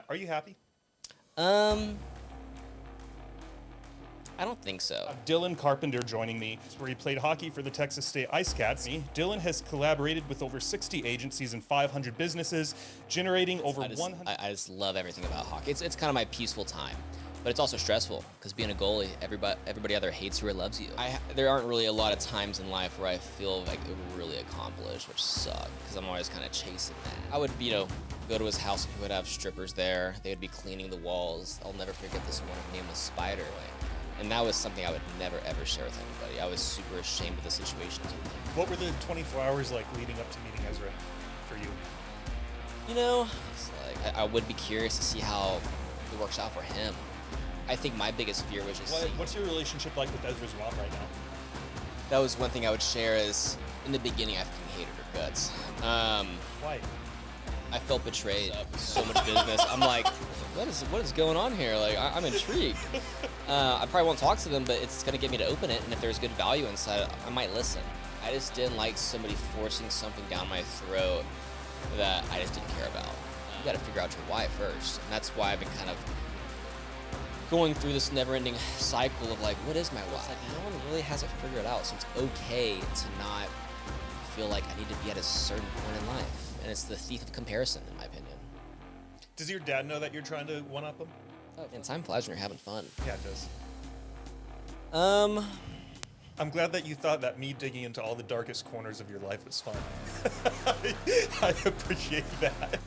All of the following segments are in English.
Are you happy? I don't think so. Dylan Carpenter joining me, where he played hockey for the Texas State Ice Cats. Dylan has collaborated with over 60 agencies and 500 businesses, generating over 100. I just love everything about hockey. It's kind of my peaceful time, but it's also stressful because being a goalie, everybody either hates you or loves you. There aren't really a lot of times in life where I feel like really accomplished, which sucks because I'm always kind of chasing that. I would, go to his house and he would have strippers there. They would be cleaning the walls. I'll never forget this one. Her name was Spider. And that was something I would never, ever share with anybody. I was super ashamed of the situation. What were the 24 hours like leading up to meeting Ezra for you? It's like, I would be curious to see how it works out for him. I think my biggest fear was just What's your relationship like with Ezra's mom right now? That was one thing I would share is, in the beginning, I fucking hated her guts. Why? I felt betrayed. So much business. I'm like, what is going on here? Like, I'm intrigued. I probably won't talk to them, but it's gonna get me to open it. And if there's good value inside, I might listen. I just didn't like somebody forcing something down my throat that I just didn't care about. You got to figure out your why first, and that's why I've been kind of going through this never-ending cycle of like, what is my why? It's like no one really has it figured out, so it's okay to not feel like I need to be at a certain point in life. And it's the thief of comparison, in my opinion. Does your dad know that you're trying to one-up him? Oh, and time flies when you're having fun. Yeah, it does. Um, I'm glad that you thought that me digging into all the darkest corners of your life was fun. I appreciate that.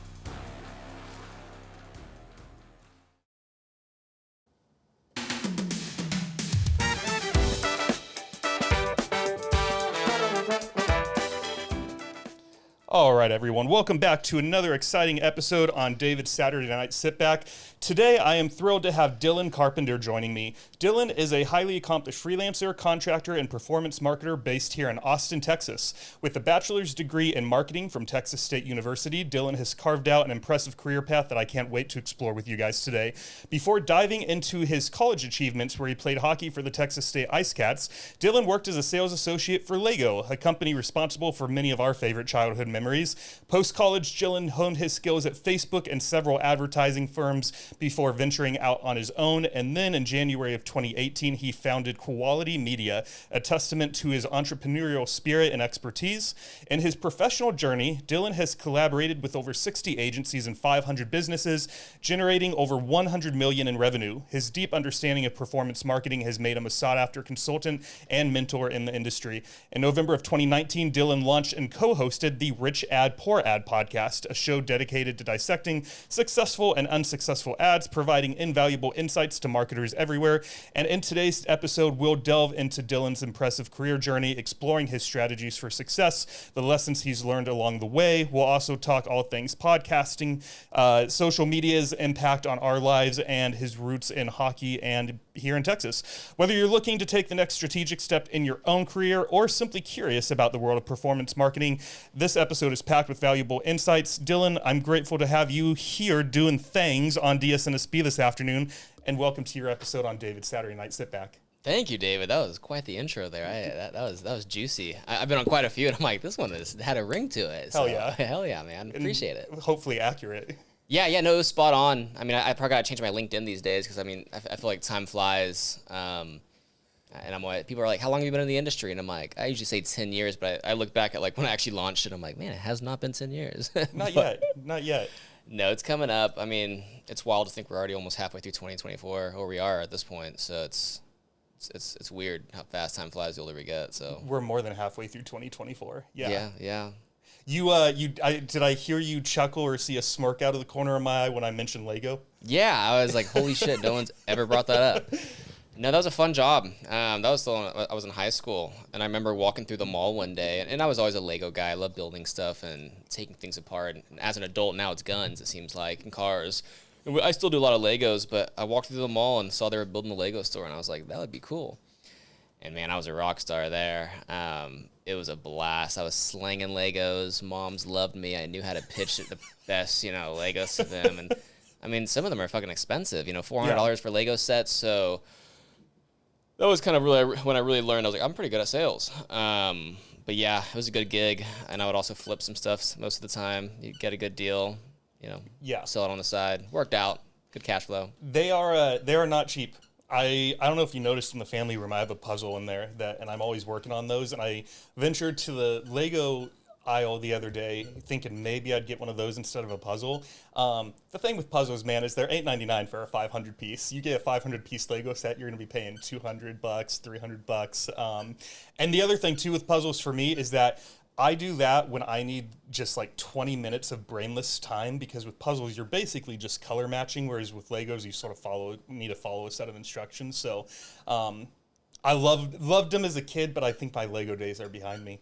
All right, everyone. Welcome back to another exciting episode on David's Saturday Night Sitback. Today, I am thrilled to have Dylan Carpenter joining me. Dylan is a highly accomplished freelancer, contractor, and performance marketer based here in Austin, Texas. With a bachelor's degree in marketing from Texas State University, Dylan has carved out an impressive career path that I can't wait to explore with you guys today. Before diving into his college achievements, where he played hockey for the Texas State Ice Cats, Dylan worked as a sales associate for Lego, a company responsible for many of our favorite childhood memories. Post-college, Dylan honed his skills at Facebook and several advertising firms before venturing out on his own. And then in January of 2018, he founded Quality Media, a testament to his entrepreneurial spirit and expertise. In his professional journey, Dylan has collaborated with over 60 agencies and 500 businesses, generating over $100 million in revenue. His deep understanding of performance marketing has made him a sought-after consultant and mentor in the industry. In November of 2019, Dylan launched and co-hosted the Rich Ad Poor Ad podcast, a show dedicated to dissecting successful and unsuccessful ads, providing invaluable insights to marketers everywhere. And in today's episode, we'll delve into Dylan's impressive career journey, exploring his strategies for success, the lessons he's learned along the way. We'll also talk all things podcasting, social media's impact on our lives, and his roots in hockey and here in Texas. Whether you're looking to take the next strategic step in your own career or simply curious about the world of performance marketing, this episode is packed with valuable insights. Dylan, I'm grateful to have you here doing things on DSNSB this afternoon, and welcome to your episode on David's Saturday Night Sitback. Thank you, David. That was quite the intro there. That was juicy. I've been on quite a few, and I'm like, this one had a ring to it. So, Hell yeah. Hell yeah, man. Appreciate it. Hopefully accurate. Yeah, no, it was spot on. I mean, I probably got to change my LinkedIn these days because, I feel like time flies. And people are like, how long have you been in the industry? And I'm like, I usually say 10 years, but I look back at like when I actually launched it, I'm like, man, it has not been 10 years. Not yet. No, it's coming up. I mean, it's wild to think we're already almost halfway through 2024, or we are at this point. So it's weird how fast time flies the older we get. So we're more than halfway through 2024. Yeah. Did I hear you chuckle or see a smirk out of the corner of my eye when I mentioned Lego? Yeah, I was like, holy shit, no one's ever brought that up. No, that was a fun job. That was still I was in high school, and I remember walking through the mall one day, and I was always a Lego guy. I love building stuff and taking things apart. And as an adult, now it's guns, it seems like, and cars. And I still do a lot of Legos, but I walked through the mall and saw they were building a Lego store, and I was like, that would be cool. And man, I was a rock star there. It was a blast. I was slinging Legos. Moms loved me. I knew how to pitch the best, Legos to them. And I mean, some of them are fucking expensive, $400 for Lego sets. So that was kind of really when I really learned. I was like, I'm pretty good at sales. But yeah, it was a good gig. And I would also flip some stuff most of the time. You get a good deal. Yeah. sell it on the side. Worked out. Good cash flow. They are not cheap. I don't know if you noticed in the family room, I have a puzzle in there and I'm always working on those. And I ventured to the Lego aisle the other day thinking maybe I'd get one of those instead of a puzzle. The thing with puzzles, man, is they're $8.99 for a 500 piece. You get a 500 piece Lego set, you're going to be paying $200, $300. And the other thing too with puzzles for me is that I do that when I need just like 20 minutes of brainless time, because with puzzles, you're basically just color matching, whereas with Legos, you sort of need to follow a set of instructions. So I loved them as a kid, but I think my Lego days are behind me.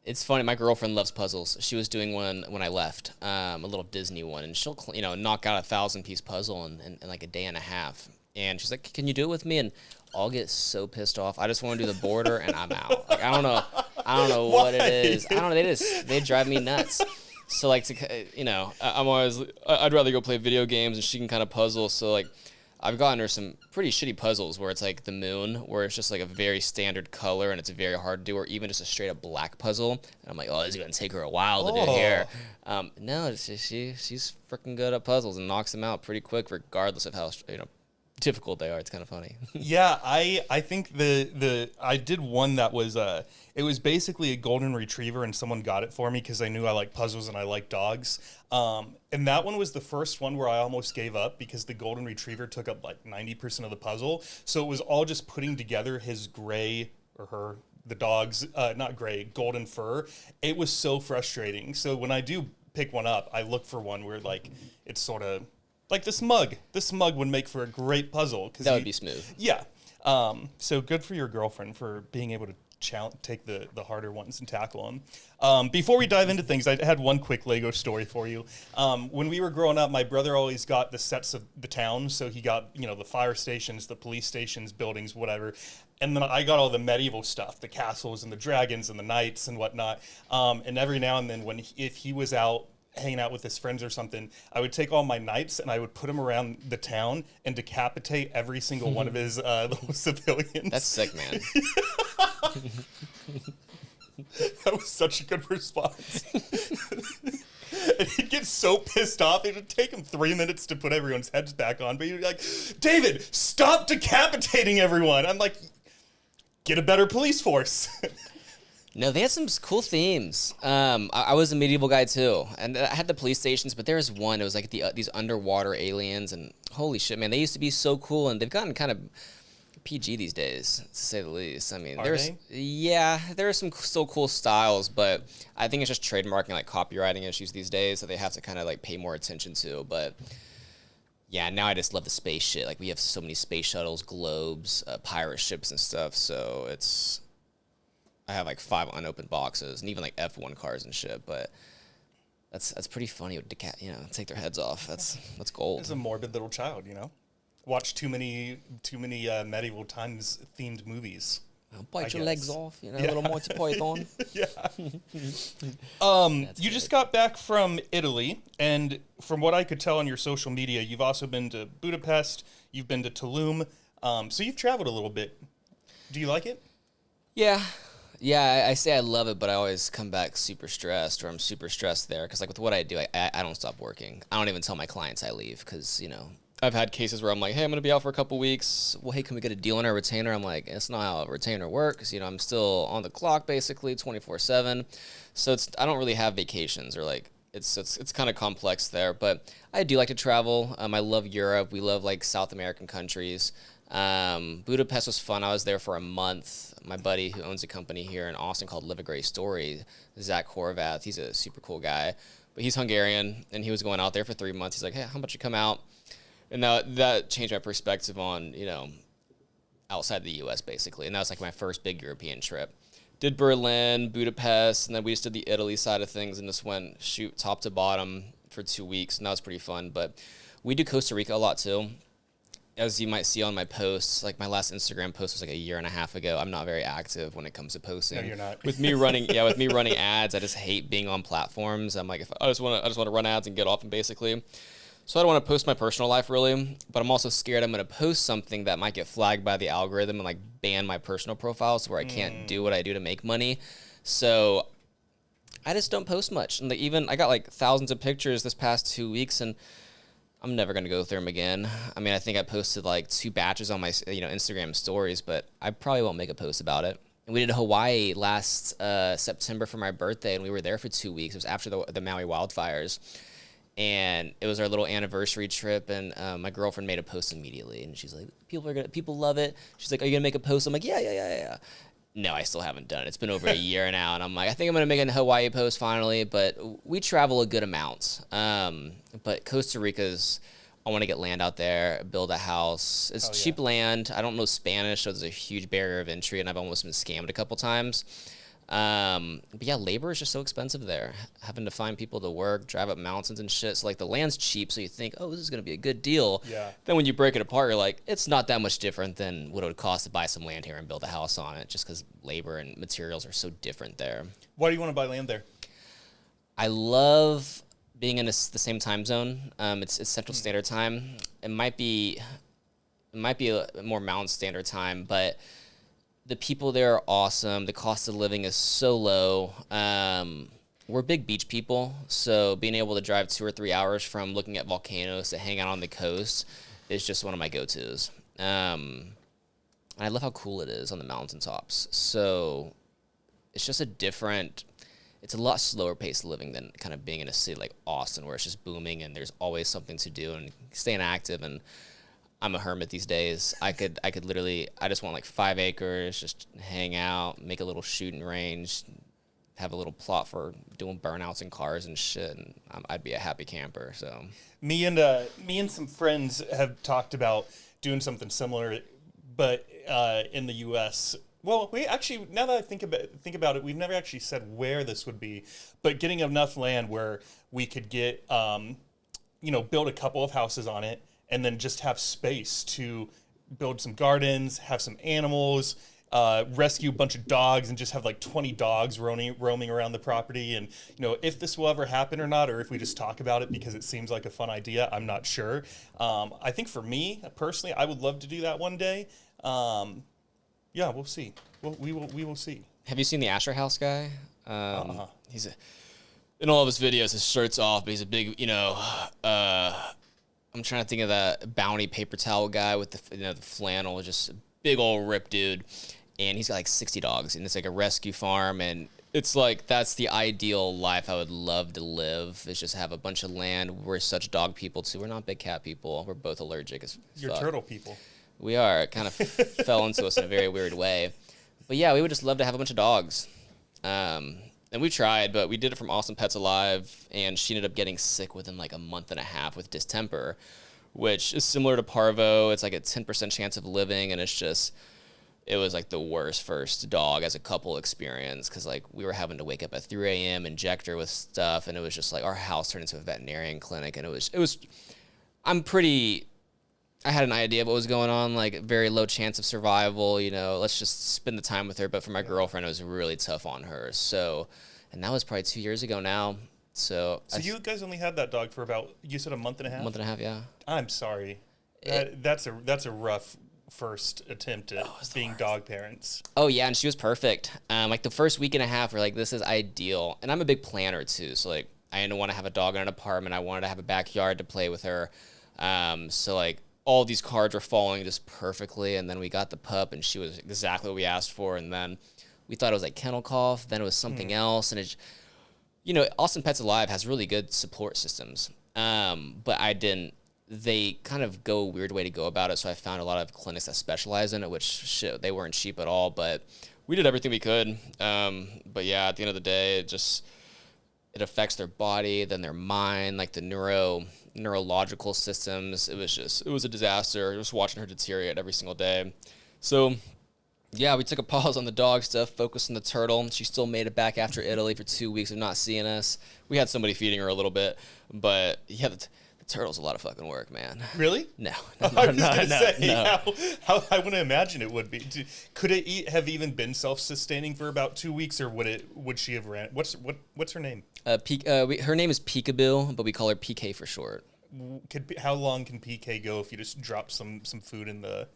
It's funny. My girlfriend loves puzzles. She was doing one when I left, a little Disney one, and she'll knock out a 1,000-piece puzzle in like a day and a half. And she's like, "Can you do it with me?" And I'll get so pissed off. I just want to do the border, and I'm out. Like I don't know what it is. I don't know. They drive me nuts. So like I'd rather go play video games, and she can kind of puzzle. So like I've gotten her some pretty shitty puzzles where it's like the moon, where it's just like a very standard color and it's very hard to do, or even just a straight up black puzzle. And I'm like, oh, this is gonna take her a while to do here. No, it's just, she's freaking good at puzzles and knocks them out pretty quick, regardless of how difficult they are. It's kind of funny. Yeah, I think I did one that was it was basically a golden retriever, and someone got it for me because I knew I like puzzles and I like dogs. And that one was the first one where I almost gave up because the golden retriever took up like 90% of the puzzle. So it was all just putting together his gray or her the dog's not gray, golden fur. It was so frustrating. So when I do pick one up, I look for one where like it's sort of like this mug. This mug would make for a great puzzle. That would be smooth. Yeah. So good for your girlfriend for being able to take the harder ones and tackle them. Before we dive into things, I had one quick Lego story for you. When we were growing up, my brother always got the sets of the town. So he got, the fire stations, the police stations, buildings, whatever. And then I got all the medieval stuff, the castles and the dragons and the knights and whatnot. And every now and then if he was out hanging out with his friends or something, I would take all my knights and I would put them around the town and decapitate every single one of his little civilians. That's sick, man. That was such a good response. And he'd get so pissed off, it would take him 3 minutes to put everyone's heads back on, but he'd be like, "David, stop decapitating everyone." I'm like, get a better police force. No, they had some cool themes. I was a medieval guy too, and I had the police stations, but there was one. It was like these underwater aliens, and holy shit, man, they used to be so cool, and they've gotten kind of PG these days, to say the least. I mean, there are some still cool styles, but I think it's just trademarking, like copywriting issues these days that they have to kind of like pay more attention to. But yeah, now I just love the space shit. Like we have so many space shuttles, globes, pirate ships, and stuff. So I have like 5 unopened boxes and even like F1 cars and shit, but that's pretty funny. Take their heads off. That's gold. It's a morbid little child, Watch too many medieval times themed movies. I'll bite your legs off, a little Monty Python. Yeah. You just got back from Italy, and from what I could tell on your social media, you've also been to Budapest, you've been to Tulum, so you've traveled a little bit. Do you like it? Yeah. Yeah, I say I love it, but I always come back super stressed, or I'm super stressed there, because like with what I do, I don't stop working. I don't even tell my clients I leave, because, I've had cases where I'm like, hey, I'm going to be out for a couple weeks. Well, hey, can we get a deal on our retainer? I'm like, it's not how a retainer works. I'm still on the clock basically 24/7. So I don't really have vacations, or like it's kind of complex there. But I do like to travel. I love Europe. We love like South American countries. Budapest was fun. I was there for a month. My buddy who owns a company here in Austin called Live a Great Story, Zach Horvath, he's a super cool guy. But he's Hungarian, and he was going out there for 3 months. He's like, hey, how about you come out? And that changed my perspective on, outside the U.S. basically. And that was like my first big European trip. Did Berlin, Budapest, and then we just did the Italy side of things and just went top to bottom for 2 weeks. And that was pretty fun. But we do Costa Rica a lot too. As you might see on my posts, like my last Instagram post was like a year and a half ago. I'm not very active when it comes to posting. No, you're not. With me running ads, I just hate being on platforms. I'm like, if I just want to run ads and get off them basically. So I don't want to post my personal life really, but I'm also scared I'm going to post something that might get flagged by the algorithm and like ban my personal profiles where I can't do what I do to make money. So I just don't post much. And like, even I got like thousands of pictures this past 2 weeks, and I'm never going to go through them again. I mean, I think I posted like 2 batches on my, Instagram stories, but I probably won't make a post about it. And we did Hawaii last September for my birthday, and we were there for 2 weeks. It was after the Maui wildfires. And it was our little anniversary trip, and my girlfriend made a post immediately, and she's like, people love it. She's like, are you going to make a post? I'm like, yeah. No, I still haven't done it. It's been over a year now, and I'm like, I think I'm going to make a Hawaii post finally, but we travel a good amount. But Costa Rica's, I want to get land out there, build a house. It's cheap land. I don't know Spanish, so there's a huge barrier of entry, and I've almost been scammed a couple times. But yeah, labor is just so expensive there. Having to find people to work, drive up mountains and shit. So like the land's cheap, so you think, oh, this is gonna be a good deal. Yeah. Then when you break it apart, you're like, it's not that much different than what it would cost to buy some land here and build a house on it, just because labor and materials are so different there. Why do you want to buy land there? I love being in the same time zone. It's Central Standard Time. It might be a more Mountain Standard Time, but the people there are awesome. The cost of living is so low. We're big beach people, so being able to drive 2 or 3 hours from looking at volcanoes to hang out on the coast is just one of my go-tos. And I love how cool it is on the mountaintops. So it's just it's a lot slower pace of living than kind of being in a city like Austin, where it's just booming and there's always something to do and staying active. And I'm a hermit these days. I could literally, I just want like 5 acres, just hang out, make a little shooting range, have a little plot for doing burnouts in cars and shit, and I'd be a happy camper. So me and some friends have talked about doing something similar, but in the U.S. Well, we actually, now that I think about it, we've never actually said where this would be, but getting enough land where we could get, build a couple of houses on it, and then just have space to build some gardens, have some animals, rescue a bunch of dogs, and just have like 20 dogs roaming around the property. And, if this will ever happen or not, or if we just talk about it because it seems like a fun idea, I'm not sure. I think for me, personally, I would love to do that one day. Yeah, we'll see. We will see. Have you seen the Asher House guy? He's in all of his videos, his shirt's off, but he's a big, I'm trying to think of that Bounty paper towel guy with the flannel, just a big old rip dude. And he's got like 60 dogs, and it's like a rescue farm. And it's like, that's the ideal life I would love to live, is just have a bunch of land. We're such dog people too. We're not big cat people. We're both allergic as fuck. You're turtle people. We are. It kind of fell into us in a very weird way. But yeah, we would just love to have a bunch of dogs. And we tried, but we did it from Awesome Pets Alive, and she ended up getting sick within like a month and a half with distemper, which is similar to parvo. It's like a 10% chance of living, and it was like the worst first dog as a couple experience, because like we were having to wake up at 3 a.m., inject her with stuff, and it was just like our house turned into a veterinarian clinic, and I had an idea of what was going on, like very low chance of survival, let's just spend the time with her. But for my girlfriend, it was really tough on her. So, and that was probably 2 years ago now. So you guys only had that dog for about, you said a month and a half? A month and a half, yeah. I'm sorry. That's a rough first attempt at being dog parents. Oh yeah, and she was perfect. Like the first week and a half, we're like, this is ideal. And I'm a big planner too. So like, I didn't want to have a dog in an apartment. I wanted to have a backyard to play with her. So like, all these cards were falling just perfectly, and then we got the pup, and she was exactly what we asked for, and then we thought it was like kennel cough, then it was something else, and Awesome Pets Alive has really good support systems, but they kind of go a weird way to go about it, so I found a lot of clinics that specialize in it, which they weren't cheap at all, but we did everything we could, but yeah, at the end of the day, it affects their body, then their mind, like the neurological systems. It was a disaster. Just watching her deteriorate every single day. So yeah, we took a pause on the dog stuff, focused on the turtle. She still made it back after Italy for 2 weeks of not seeing us. We had somebody feeding her a little bit, but yeah, the turtle's a lot of fucking work, man. Really? No. I was gonna say, how I wouldn't imagine it would be. Could it have even been self-sustaining for about 2 weeks, or would she have ran? What's her name? Her name is Peekaboo, but we call her PK for short. How long can PK go if you just drop some food in the?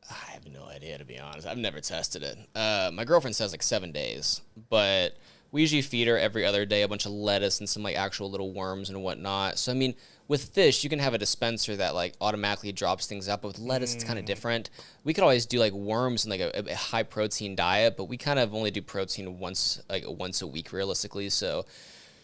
I have no idea, to be honest. I've never tested it. My girlfriend says like 7 days, but we usually feed her every other day a bunch of lettuce and some like actual little worms and whatnot. So I mean, with fish, you can have a dispenser that like automatically drops things up, but with lettuce, it's kind of different. We could always do like worms and like a high protein diet, but we kind of only do protein once a week realistically. So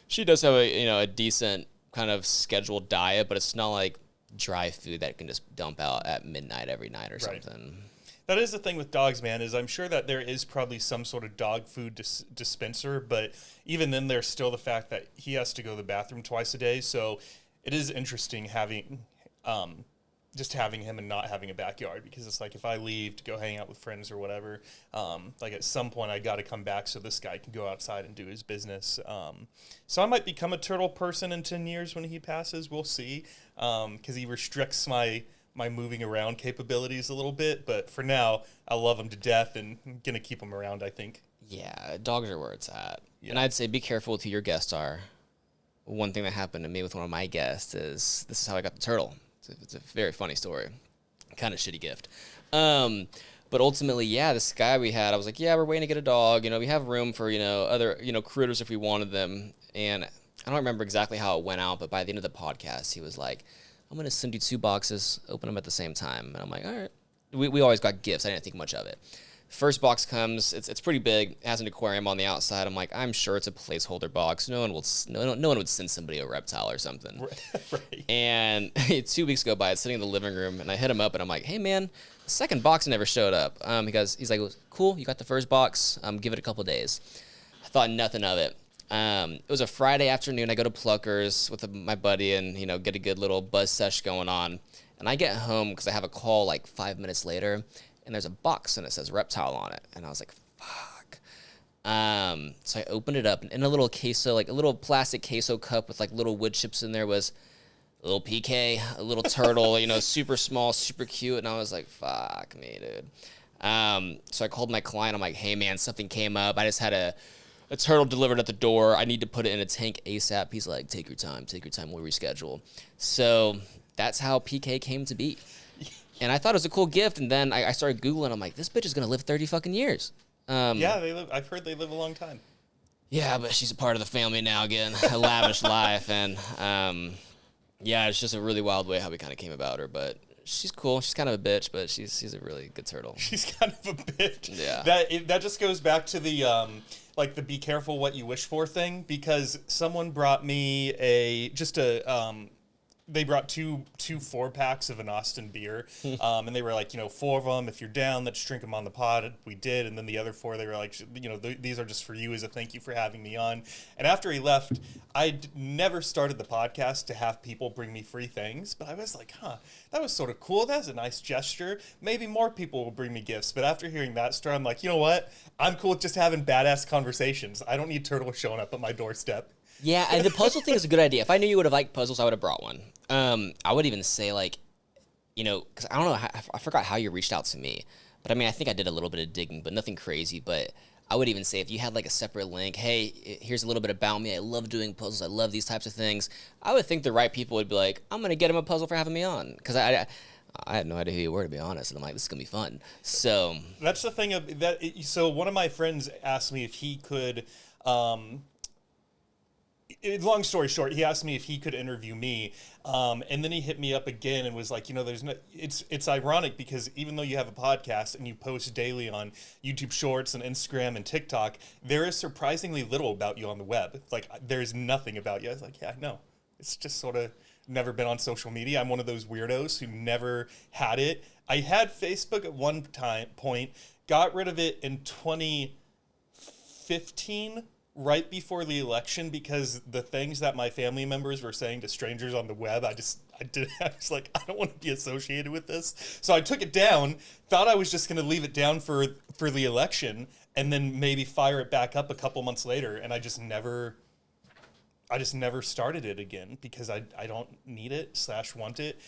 she does have a decent kind of scheduled diet, but it's not like dry food that can just dump out at midnight every night or something. That is the thing with dogs, man, is I'm sure that there is probably some sort of dog food dispenser, but even then there's still the fact that he has to go to the bathroom twice a day. So it is interesting having just having him and not having a backyard, because it's like if I leave to go hang out with friends or whatever, like at some point I got to come back so this guy can go outside and do his business. So I might become a turtle person in 10 years when he passes. We'll see, because he restricts my moving around capabilities a little bit, but for now, I love him to death and I'm going to keep him around, I think. Yeah, dogs are where it's at. Yeah. And I'd say be careful with who your guests are. One thing that happened to me with one of my guests is this is how I got the turtle. It's a very funny story. Kind of shitty gift. But ultimately, yeah, this guy we had, I was like, yeah, we're waiting to get a dog. We have room for, other, critters if we wanted them. And I don't remember exactly how it went out, but by the end of the podcast, he was like, I'm going to send you 2 boxes, open them at the same time. And I'm like, all right. We always got gifts. I didn't think much of it. First box comes, it's pretty big, it has an aquarium on the outside. I'm like, I'm sure it's a placeholder box. No one would send somebody a reptile or something. Right. And 2 weeks go by, it's sitting in the living room, and I hit him up, and I'm like, hey, man, the second box never showed up. He's like, cool, you got the first box, give it a couple days. I thought nothing of it. It was a Friday afternoon. I go to Pluckers with my buddy and, get a good little buzz sesh going on. And I get home because I have a call like 5 minutes later, and there's a box and it says reptile on it. And I was like, fuck. So I opened it up, and in a little queso, like a little plastic queso cup with like little wood chips in there was a little PK, a little turtle, super small, super cute. And I was like, fuck me, dude. So I called my client. I'm like, hey, man, something came up. I just had a turtle delivered at the door. I need to put it in a tank ASAP. He's like, take your time, we'll reschedule. So that's how PK came to be. And I thought it was a cool gift, and then I started Googling. I'm like, this bitch is going to live 30 fucking years. Yeah, I've heard they live a long time. Yeah, but she's a part of the family now again, a lavish life. And yeah, it's just a really wild way how we kind of came about her. But she's cool. She's kind of a bitch, but she's a really good turtle. She's kind of a bitch. Yeah. That just goes back to the the be careful what you wish for thing, because someone brought me they brought two 4-packs of an Austin beer, and they were like, 4 of them, if you're down, let's drink them on the pod. We did, and then the other 4, they were like, these are just for you as a thank you for having me on. And after he left, I'd never started the podcast to have people bring me free things, but I was like, that was sort of cool. That's a nice gesture. Maybe more people will bring me gifts. But after hearing that story, I'm like, you know what? I'm cool with just having badass conversations. I don't need turtles showing up at my doorstep. Yeah, and the puzzle thing is a good idea. If I knew you would have liked puzzles, I would have brought one. I would even say, because I don't know, I forgot how you reached out to me. But I mean, I think I did a little bit of digging, but nothing crazy. But I would even say if you had like a separate link, hey, here's a little bit about me. I love doing puzzles. I love these types of things. I would think the right people would be like, I'm going to get him a puzzle for having me on. Because I had no idea who you were, to be honest. And I'm like, this is going to be fun. So that's the thing of that. So one of my friends asked me if he could, long story short, he asked me if he could interview me, and then he hit me up again and was like, there's no. It's ironic because even though you have a podcast and you post daily on YouTube Shorts and Instagram and TikTok, there is surprisingly little about you on the web. Like there's nothing about you. I was like, yeah, I know. It's just sort of never been on social media. I'm one of those weirdos who never had it. I had Facebook at one point, got rid of it in 2015. Right before the election, because the things that my family members were saying to strangers on the web, I was like, I don't want to be associated with this. So I took it down, thought I was just going to leave it down for the election, and then maybe fire it back up a couple months later. And I just never started it again because I don't need it / want it.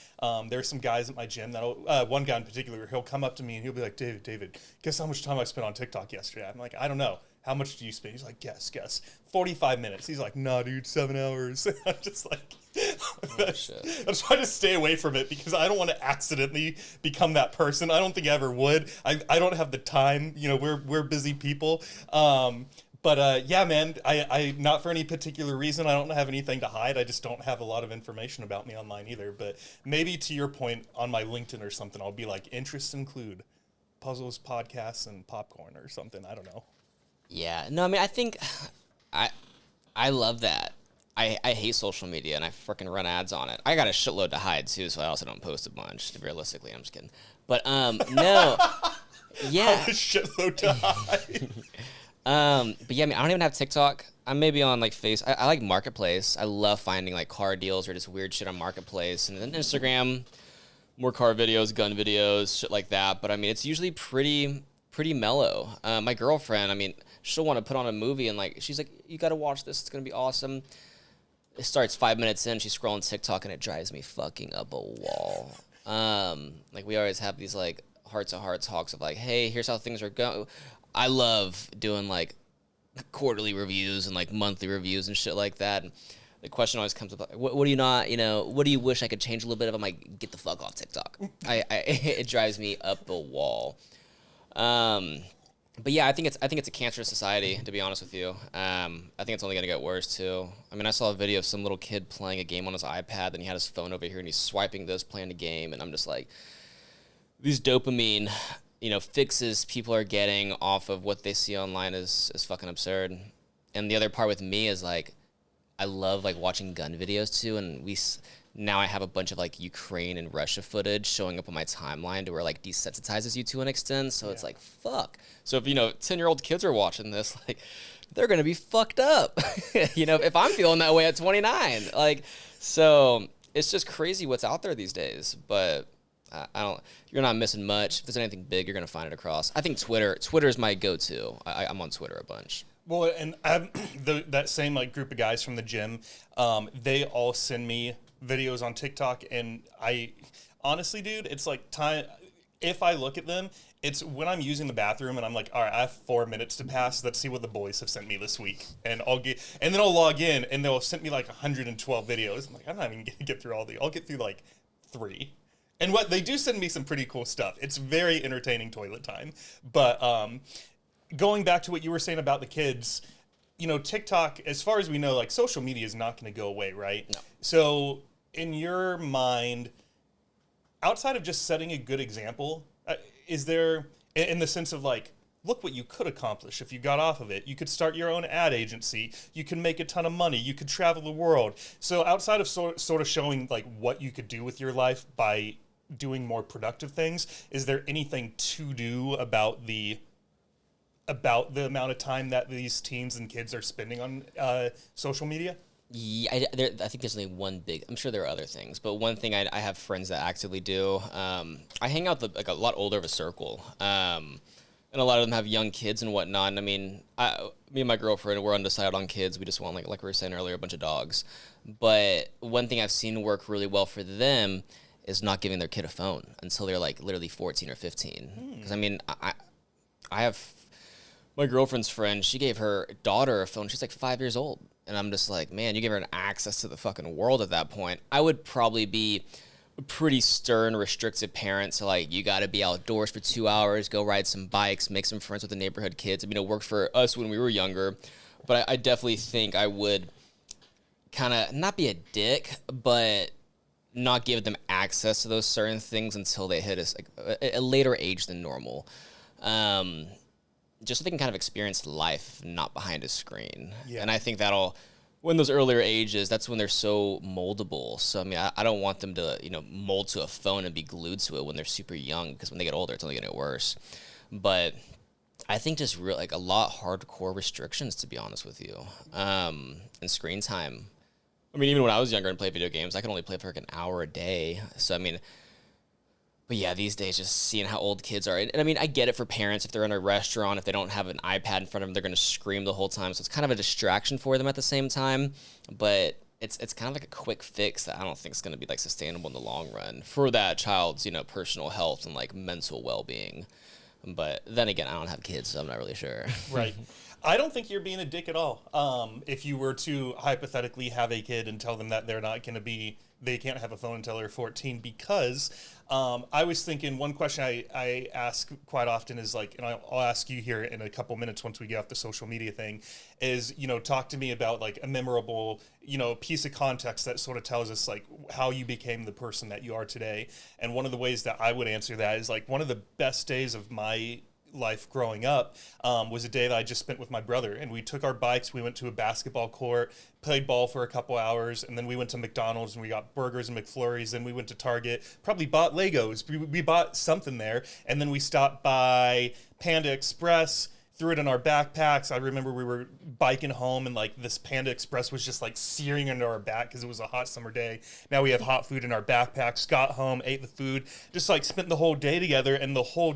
There's some guys at my gym one guy in particular, he'll come up to me and he'll be like, David, guess how much time I spent on TikTok yesterday? I'm like, I don't know. How much do you spend? He's like, guess. 45 minutes. He's like, nah, dude, 7 hours. I'm just like, I'm trying to stay away from it because I don't want to accidentally become that person. I don't think I ever would. I don't have the time. We're busy people. But yeah, man, I not for any particular reason. I don't have anything to hide. I just don't have a lot of information about me online either. But maybe to your point, on my LinkedIn or something, I'll be like, interests include puzzles, podcasts, and popcorn or something. I don't know. Yeah. No, I mean, I think I I love that. I hate social media and I freaking run ads on it. I got a shitload to hide too, so I also don't post a bunch. Realistically, I'm just kidding. But no, yeah. A shitload to hide. But yeah, I mean, I don't even have TikTok. I'm maybe on like I like Marketplace. I love finding like car deals or just weird shit on Marketplace, and then Instagram, more car videos, gun videos, shit like that. But I mean, it's usually pretty mellow. My girlfriend, I mean, she'll want to put on a movie and like she's like, you got to watch this. It's gonna be awesome. It starts 5 minutes in, she's scrolling TikTok and it drives me fucking up a wall. Like we always have these like heart to heart talks of like, hey, here's how things are going. I love doing like quarterly reviews and like monthly reviews and shit like that. And the question always comes up like, what do you not, what do you wish I could change a little bit of? I'm like, get the fuck off TikTok. It drives me up a wall. But yeah, I think it's a cancerous society, to be honest with you. I think it's only gonna get worse too. I mean, I saw a video of some little kid playing a game on his iPad, and he had his phone over here, and he's swiping this, playing a game, and I'm just like, these dopamine, fixes people are getting off of what they see online is fucking absurd. And the other part with me is like, I love like watching gun videos too, and now I have a bunch of like Ukraine and Russia footage showing up on my timeline to where like desensitizes you to an extent. So it's like, fuck. So if 10-year-old kids are watching this, like they're gonna be fucked up. If I'm feeling that way at 29, like, so it's just crazy what's out there these days. But you're not missing much. If there's anything big, you're gonna find it across. I think Twitter is my go-to. I'm on Twitter a bunch. Well, and that same like group of guys from the gym, they all send me videos on TikTok, and I honestly, dude, it's like time. If I look at them, it's when I'm using the bathroom and I'm like, all right, I have 4 minutes to pass. Let's see what the boys have sent me this week, and then I'll log in and they'll send me like 112 videos. I'm like, I'm not even gonna get through all the. I'll get through like 3. And what they do send me some pretty cool stuff. It's very entertaining toilet time. But going back to what you were saying about the kids, TikTok, as far as we know, like social media is not going to go away, right? No. So in your mind, outside of just setting a good example, is there, in the sense of like, look what you could accomplish if you got off of it. You could start your own ad agency. You can make a ton of money. You could travel the world. So outside of sort of showing like what you could do with your life by doing more productive things, is there anything to do about the amount of time that these teens and kids are spending on social media? Yeah, I think there's only one big. I'm sure there are other things, but one thing I have friends that actively do. I hang out with like a lot older of a circle, and a lot of them have young kids and whatnot. And I mean, me and my girlfriend, we're undecided on kids. We just want like we were saying earlier, a bunch of dogs. But one thing I've seen work really well for them is not giving their kid a phone until they're like literally 14 or 15. Because I mean, I have my girlfriend's friend. She gave her daughter a phone. She's like 5 years old. And I'm just like, man, you give her an access to the fucking world at that point. I would probably be a pretty stern, restrictive parent. So, like, you got to be outdoors for 2 hours, go ride some bikes, make some friends with the neighborhood kids. I mean, it worked for us when we were younger. But I definitely think I would kind of not be a dick, but not give them access to those certain things until they hit a later age than normal. Just so they can kind of experience life not behind a screen. Yeah. And I think when those earlier ages, that's when they're so moldable. So, I mean, I don't want them to, mold to a phone and be glued to it when they're super young, because when they get older, it's only going to get worse. But I think just like a lot hardcore restrictions, to be honest with you, and screen time. I mean, even when I was younger and played video games, I could only play for like an hour a day. So, I mean, but yeah, these days, just seeing how old kids are. And I mean, I get it for parents. If they're in a restaurant, if they don't have an iPad in front of them, they're going to scream the whole time. So it's kind of a distraction for them at the same time. But it's kind of like a quick fix that I don't think is going to be like sustainable in the long run for that child's, personal health and like mental well-being. But then again, I don't have kids, so I'm not really sure. Right. I don't think you're being a dick at all. If you were to hypothetically have a kid and tell them that they're not going to be they can't have a phone until they're 14 because I was thinking one question I ask quite often is like, and I'll ask you here in a couple minutes once we get off the social media thing, is, talk to me about like a memorable, piece of context that sort of tells us like how you became the person that you are today. And one of the ways that I would answer that is like one of the best days of my life growing up was a day that I just spent with my brother, and we took our bikes, we went to a basketball court, played ball for a couple hours, and then we went to McDonald's and we got burgers and McFlurries, and we went to Target, probably bought Legos, we bought something there, and then we stopped by Panda Express, threw it in our backpacks. I remember we were biking home and like this Panda Express was just like searing into our back because it was a hot summer day. Now we have hot food in our backpacks. Got home, ate the food, just like spent the whole day together. And the whole,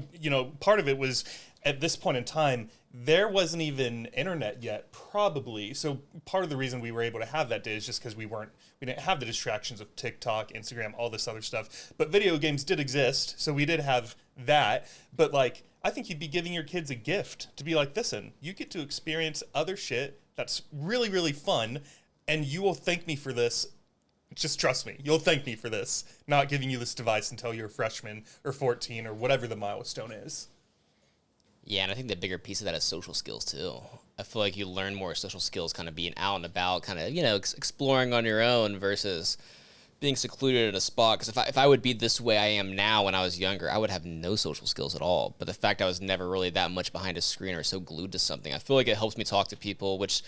part of it was at this point in time, there wasn't even internet yet, probably. So part of the reason we were able to have that day is just because we didn't have the distractions of TikTok, Instagram, all this other stuff. But video games did exist, so we did have that. But like, I think you'd be giving your kids a gift to be like, listen, you get to experience other shit that's really, really fun, and you will thank me for this. Just trust me, you'll thank me for this, not giving you this device until you're a freshman or 14 or whatever the milestone is. Yeah, and I think the bigger piece of that is social skills, too. I feel like you learn more social skills kind of being out and about, kind of, exploring on your own versus being secluded in a spot. Because if I would be this way I am now when I was younger, I would have no social skills at all. But the fact I was never really that much behind a screen or so glued to something, I feel like it helps me talk to people, which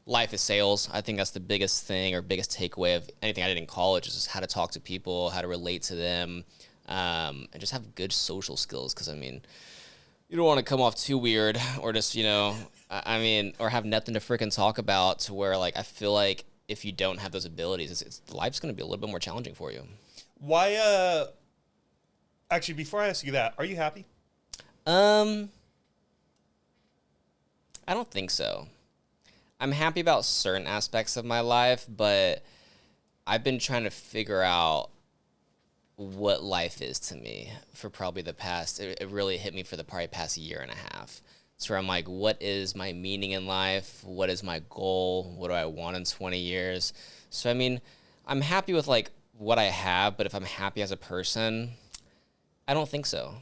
life is sales. I think that's the biggest thing or biggest takeaway of anything I did in college is just how to talk to people, how to relate to them, and just have good social skills. Because, I mean, you don't want to come off too weird or just, or have nothing to freaking talk about to where, like, I feel like if you don't have those abilities, life's going to be a little bit more challenging for you. Why, actually, before I ask you that, are you happy? I don't think so. I'm happy about certain aspects of my life, but I've been trying to figure out what life is to me for probably it really hit me for the probably past year and a half. So I'm like, what is my meaning in life? What is my goal? What do I want in 20 years? So, I mean, I'm happy with like what I have, but if I'm happy as a person, I don't think so.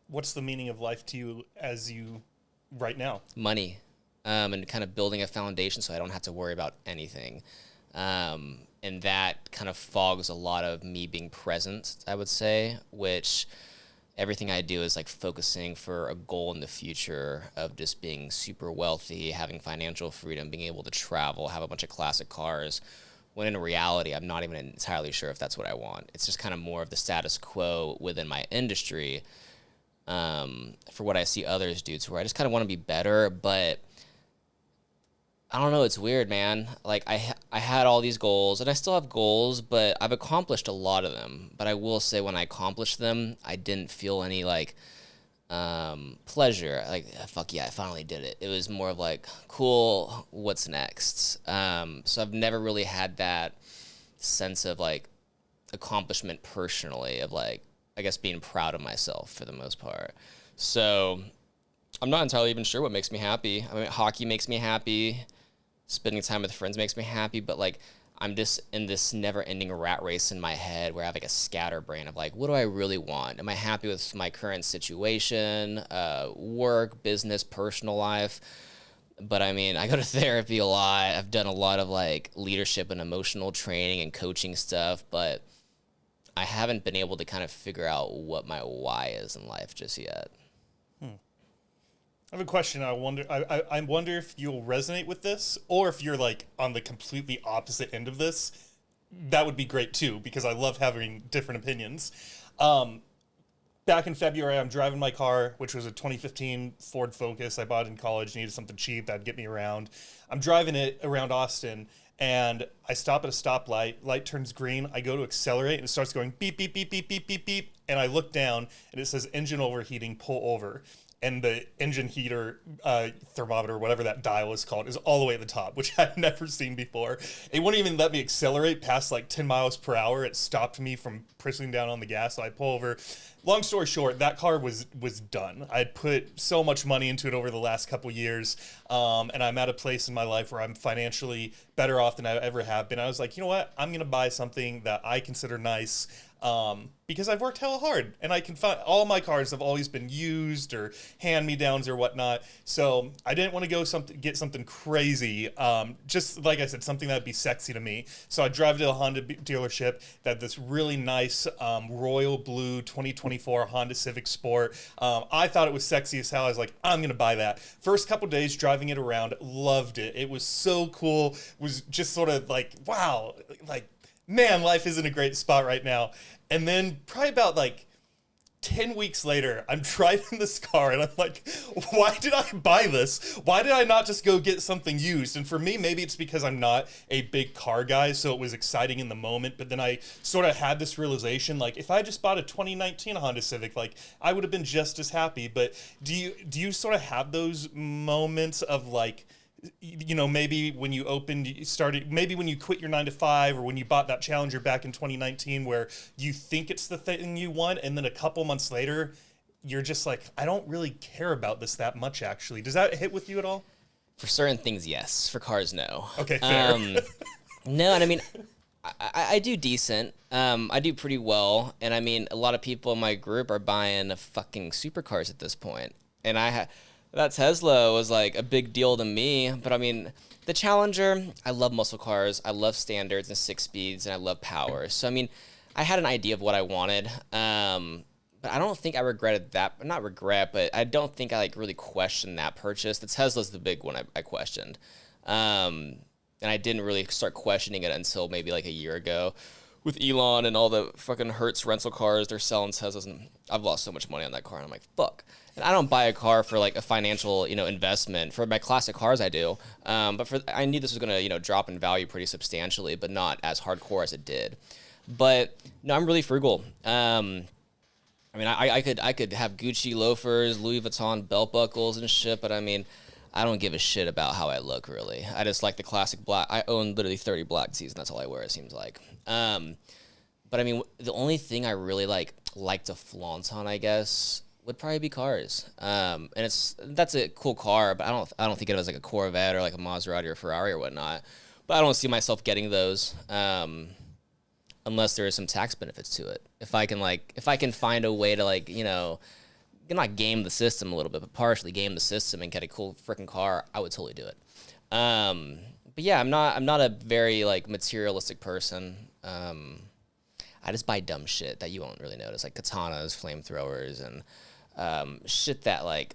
What's the meaning of life to you as you right now? Money, and kind of building a foundation so I don't have to worry about anything. And that kind of fogs a lot of me being present, I would say, which everything I do is like focusing for a goal in the future of just being super wealthy, having financial freedom, being able to travel, have a bunch of classic cars, when in reality, I'm not even entirely sure if that's what I want. It's just kind of more of the status quo within my industry, for what I see others do, to where I just kind of want to be better, but I don't know, it's weird, man. Like, I had all these goals, and I still have goals, but I've accomplished a lot of them. But I will say when I accomplished them, I didn't feel any, like, pleasure. Like, fuck yeah, I finally did it. It was more of like, cool, what's next? So I've never really had that sense of, like, accomplishment personally of, like, I guess being proud of myself for the most part. So I'm not entirely even sure what makes me happy. I mean, hockey makes me happy. Spending time with friends makes me happy, but like I'm just in this never-ending rat race in my head where I have like a scatterbrain of like, what do I really want? Am I happy with my current situation, work, business, personal life? But I mean, I go to therapy a lot. I've done a lot of like leadership and emotional training and coaching stuff, but I haven't been able to kind of figure out what my why is in life just yet. I have a question. I wonder if you'll resonate with this, or if you're like on the completely opposite end of this. That would be great too, because I love having different opinions. Back in February, I'm driving my car, which was a 2015 Ford Focus. I bought it in college, needed something cheap that'd get me around. I'm driving it around Austin, and I stop at a stoplight. Light turns green. I go to accelerate, and it starts going beep, beep, beep, beep, beep, beep, beep. And I look down, and it says engine overheating, pull over. and the engine heater thermometer, whatever that dial is called, is all the way at the top, which I've never seen before. It wouldn't even let me accelerate past like 10 miles per hour. It stopped me from pressing down on the gas. So I pull over. Long story short, that car was done. I'd put so much money into it over the last couple years, and I'm at a place in my life where I'm financially better off than I ever have been. I was like, you know what? I'm going to buy something that I consider nice, because I've worked hella hard, and I can find all my cars have always been used or hand-me-downs or whatnot. So I didn't want to go get something crazy. Just like I said, something that'd be sexy to me. So I drive to a Honda dealership that had this really nice royal blue 2024 Honda Civic Sport. I thought it was sexy as hell. I was like, I'm gonna buy that. First couple days driving it around, loved it. It was so cool. Was just sort of like, wow, like, man, life is in a great spot right now. And then probably about like 10 weeks later, I'm driving this car and I'm like, why did I buy this? Why did I not just go get something used? And for me, maybe it's because I'm not a big car guy, so it was exciting in the moment. But then I sort of had this realization, like, if I just bought a 2019 Honda Civic, like, I would have been just as happy. But do you sort of have those moments of like, you know, maybe when you maybe when you quit your 9 to 5, or when you bought that Challenger back in 2019, where you think it's the thing you want, and then a couple months later, you're just like, I don't really care about this that much, actually. Does that hit with you at all? For certain things, yes. For cars, no. Okay, fair. No, and I mean, I do decent. I do pretty well. And I mean, a lot of people in my group are buying fucking supercars at this point. And that Tesla was like a big deal to me. But I mean, the Challenger, I love muscle cars. I love standards and 6 speeds, and I love power. So, I mean, I had an idea of what I wanted. But I don't think I regretted that. Not regret, but I don't think I like really questioned that purchase. The Tesla's the big one I questioned. And I didn't really start questioning it until maybe like a year ago with Elon and all the fucking Hertz rental cars. They're selling Teslas, and I've lost so much money on that car. And I'm like, fuck. And I don't buy a car for like a financial, investment. For my classic cars, I do. But I knew this was going to, drop in value pretty substantially, but not as hardcore as it did. But no, I'm really frugal. I mean, I could have Gucci loafers, Louis Vuitton belt buckles and shit, but I mean, I don't give a shit about how I look, really. I just like the classic black. I own literally 30 black tees, and that's all I wear, it seems like. But I mean, the only thing I really like to flaunt on, I guess, would probably be cars. And that's a cool car, but I don't think of it as like a Corvette or like a Maserati or a Ferrari or whatnot. But I don't see myself getting those. Unless there is some tax benefits to it. If I can find a way to not game the system a little bit, but partially game the system and get a cool freaking car, I would totally do it. But yeah, I'm not a very like materialistic person. I just buy dumb shit that you won't really notice, like katanas, flamethrowers, and shit that like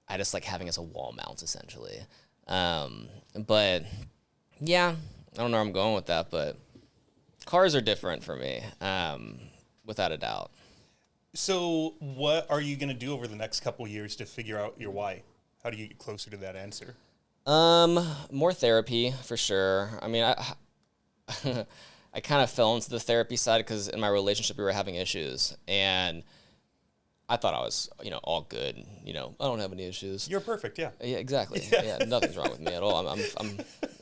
I just like having as a wall mount essentially. But yeah, I don't know where I'm going with that, but cars are different for me, without a doubt. So what are you going to do over the next couple years to figure out your why? How do you get closer to that answer? More therapy for sure. I mean, I kind of fell into the therapy side because in my relationship we were having issues, and I thought I was, all good. I don't have any issues. You're perfect, yeah. Yeah, exactly. Yeah, nothing's wrong with me at all.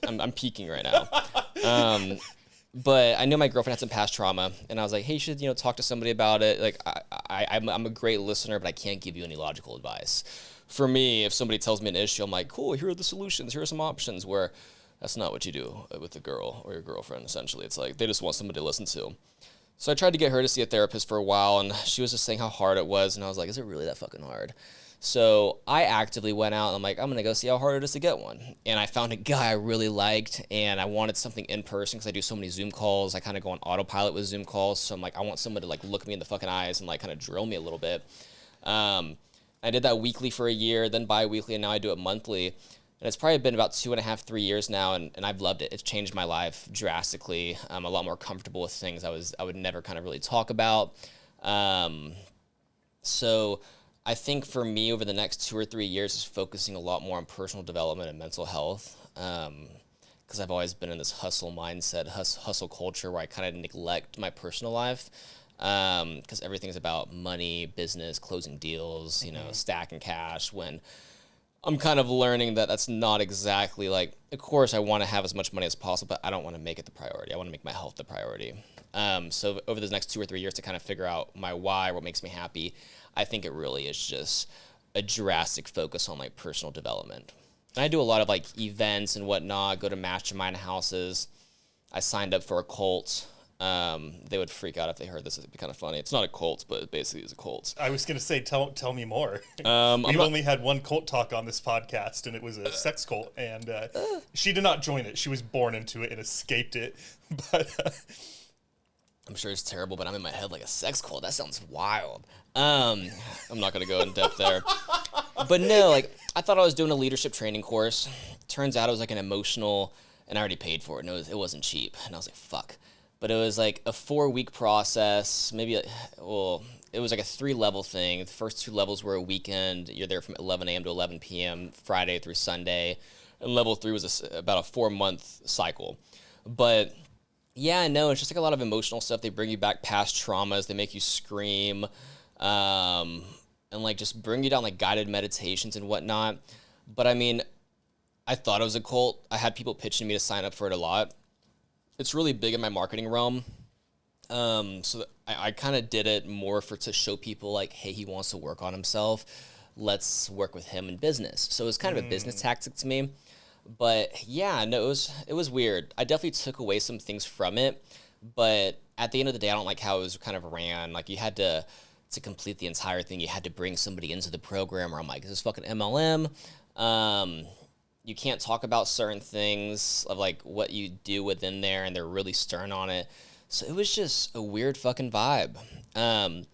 I'm peaking right now. But I knew my girlfriend had some past trauma, and I was like, hey, you should, talk to somebody about it. Like, I'm a great listener, but I can't give you any logical advice. For me, if somebody tells me an issue, I'm like, cool, here are the solutions, here are some options, where that's not what you do with a girl or your girlfriend, essentially. It's like, they just want somebody to listen to. So I tried to get her to see a therapist for a while, and she was just saying how hard it was, and I was like, is it really that fucking hard? So I actively went out, and I'm like, I'm going to go see how hard it is to get one. And I found a guy I really liked, and I wanted something in person because I do so many Zoom calls. I kind of go on autopilot with Zoom calls. So I'm like, I want somebody to like look me in the fucking eyes and like kind of drill me a little bit. I did that weekly for a year, then bi-weekly, and now I do it monthly. And it's probably been about 2.5, 3 years now, and I've loved it. It's changed my life drastically. I'm a lot more comfortable with things I would never kind of really talk about. So I think for me over the next 2 or 3 years is focusing a lot more on personal development and mental health, because I've always been in this hustle mindset, hustle culture where I kind of neglect my personal life. because everything's about money, business, closing deals, you know, stacking cash, when I'm kind of learning that that's not exactly like, of course I want to have as much money as possible, but I don't want to make it the priority. I want to make my health the priority. So over the next 2 or 3 years to kind of figure out my why, what makes me happy, I think it really is just a drastic focus on like personal development. And I do a lot of like events and whatnot, go to mastermind houses. I signed up for a cult. They would freak out if they heard this. It'd be kind of funny. It's not a cult, but it basically is a cult. I was going to say, tell me more. We've only had one cult talk on this podcast, and it was a sex cult. And she did not join it. She was born into it and escaped it. But I'm sure it's terrible, but I'm in my head like a sex cult. That sounds wild. I'm not going to go in depth there. But no, like, I thought I was doing a leadership training course. Turns out it was like an emotional, and I already paid for it, and it wasn't cheap. And I was like, fuck. But it was like a 4-week process, maybe, it was like a 3-level thing. The first 2 levels were a weekend. You're there from 11 a.m. to 11 p.m., Friday through Sunday. And level 3 was about a 4-month cycle. But yeah, no, it's just like a lot of emotional stuff. They bring you back past traumas. They make you scream, and like just bring you down like guided meditations and whatnot. But I mean, I thought it was a cult. I had people pitching me to sign up for it a lot. It's really big in my marketing realm. So I kind of did it more to show people like, hey, he wants to work on himself. Let's work with him in business. So it was kind of a business tactic to me. But yeah, no, it was weird. I definitely took away some things from it. But at the end of the day, I don't like how it was kind of ran. Like you had to complete the entire thing, you had to bring somebody into the program, or I'm like, this is fucking MLM. You can't talk about certain things of like what you do within there, and they're really stern on it. So it was just a weird fucking vibe. And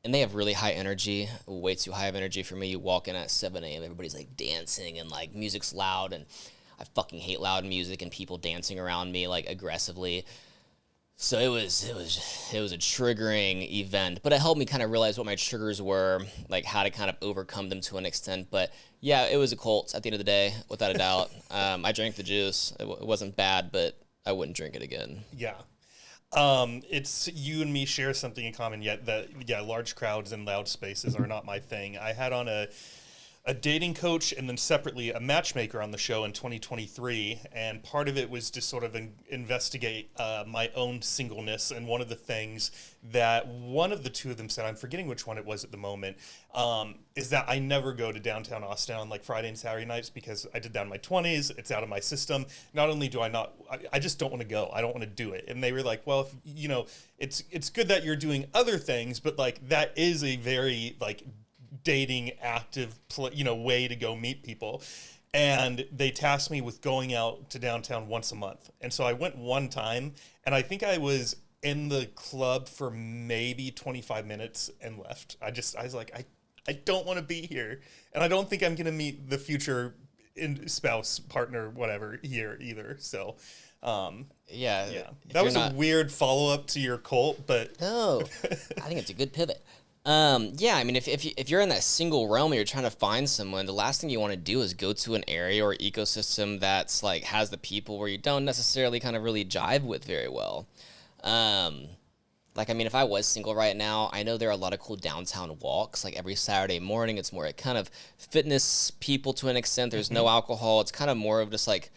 they have really high energy, way too high of energy for me. You walk in at 7 a.m., everybody's like dancing and like music's loud, and I fucking hate loud music and people dancing around me like aggressively. So it was a triggering event, but it helped me kind of realize what my triggers were, like how to kind of overcome them to an extent. But yeah, it was a cult at the end of the day, without a doubt. I drank the juice. It wasn't bad, but I wouldn't drink it again. yeah. It's you and me share something in common, yet that, yeah, large crowds and loud spaces are not my thing. I had on a dating coach and then separately a matchmaker on the show in 2023, and part of it was to sort of investigate my own singleness. And one of the things that one of the two of them said, I'm forgetting which one it was at the moment, is that I never go to downtown Austin on like Friday and Saturday nights because I did that in my 20s. It's out of my system. Not only do I just don't want to go. I don't want to do it. And they were like, well, if, you know, it's good that you're doing other things, but like that is a very like dating active way to go meet people. And they tasked me with going out to downtown once a month, and so I went one time, and I think I was in the club for maybe 25 minutes and left. I was like, I don't want to be here, and I don't think I'm gonna meet the future spouse, partner, whatever here either. So yeah, that was a weird follow-up to your cult, but no, I think it's a good pivot. Yeah, I mean, if you're in that single realm and you're trying to find someone, the last thing you want to do is go to an area or ecosystem that's like has the people where you don't necessarily kind of really jive with very well. Like, I mean, if I was single right now, I know there are a lot of cool downtown walks. Like every Saturday morning, it's more kind of fitness people to an extent. There's no alcohol. It's kind of more of just like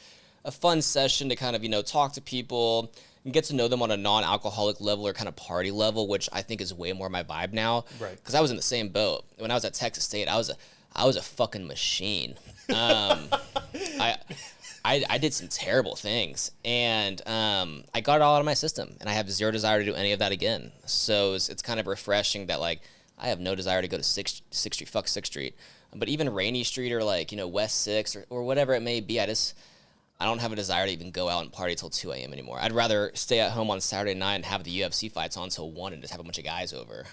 a fun session to kind of, talk to people and get to know them on a non-alcoholic level or kind of party level, which I think is way more my vibe now. Right. Because I was in the same boat. When I was at Texas State, I was a fucking machine. I did some terrible things, and I got it all out of my system, and I have zero desire to do any of that again. So it's kind of refreshing that, like, I have no desire to go to 6th Street, fuck 6th Street. But even Rainy Street or, like, West 6th or whatever it may be, I don't have a desire to even go out and party till 2 a.m. anymore. I'd rather stay at home on Saturday night and have the UFC fights on till 1 and just have a bunch of guys over.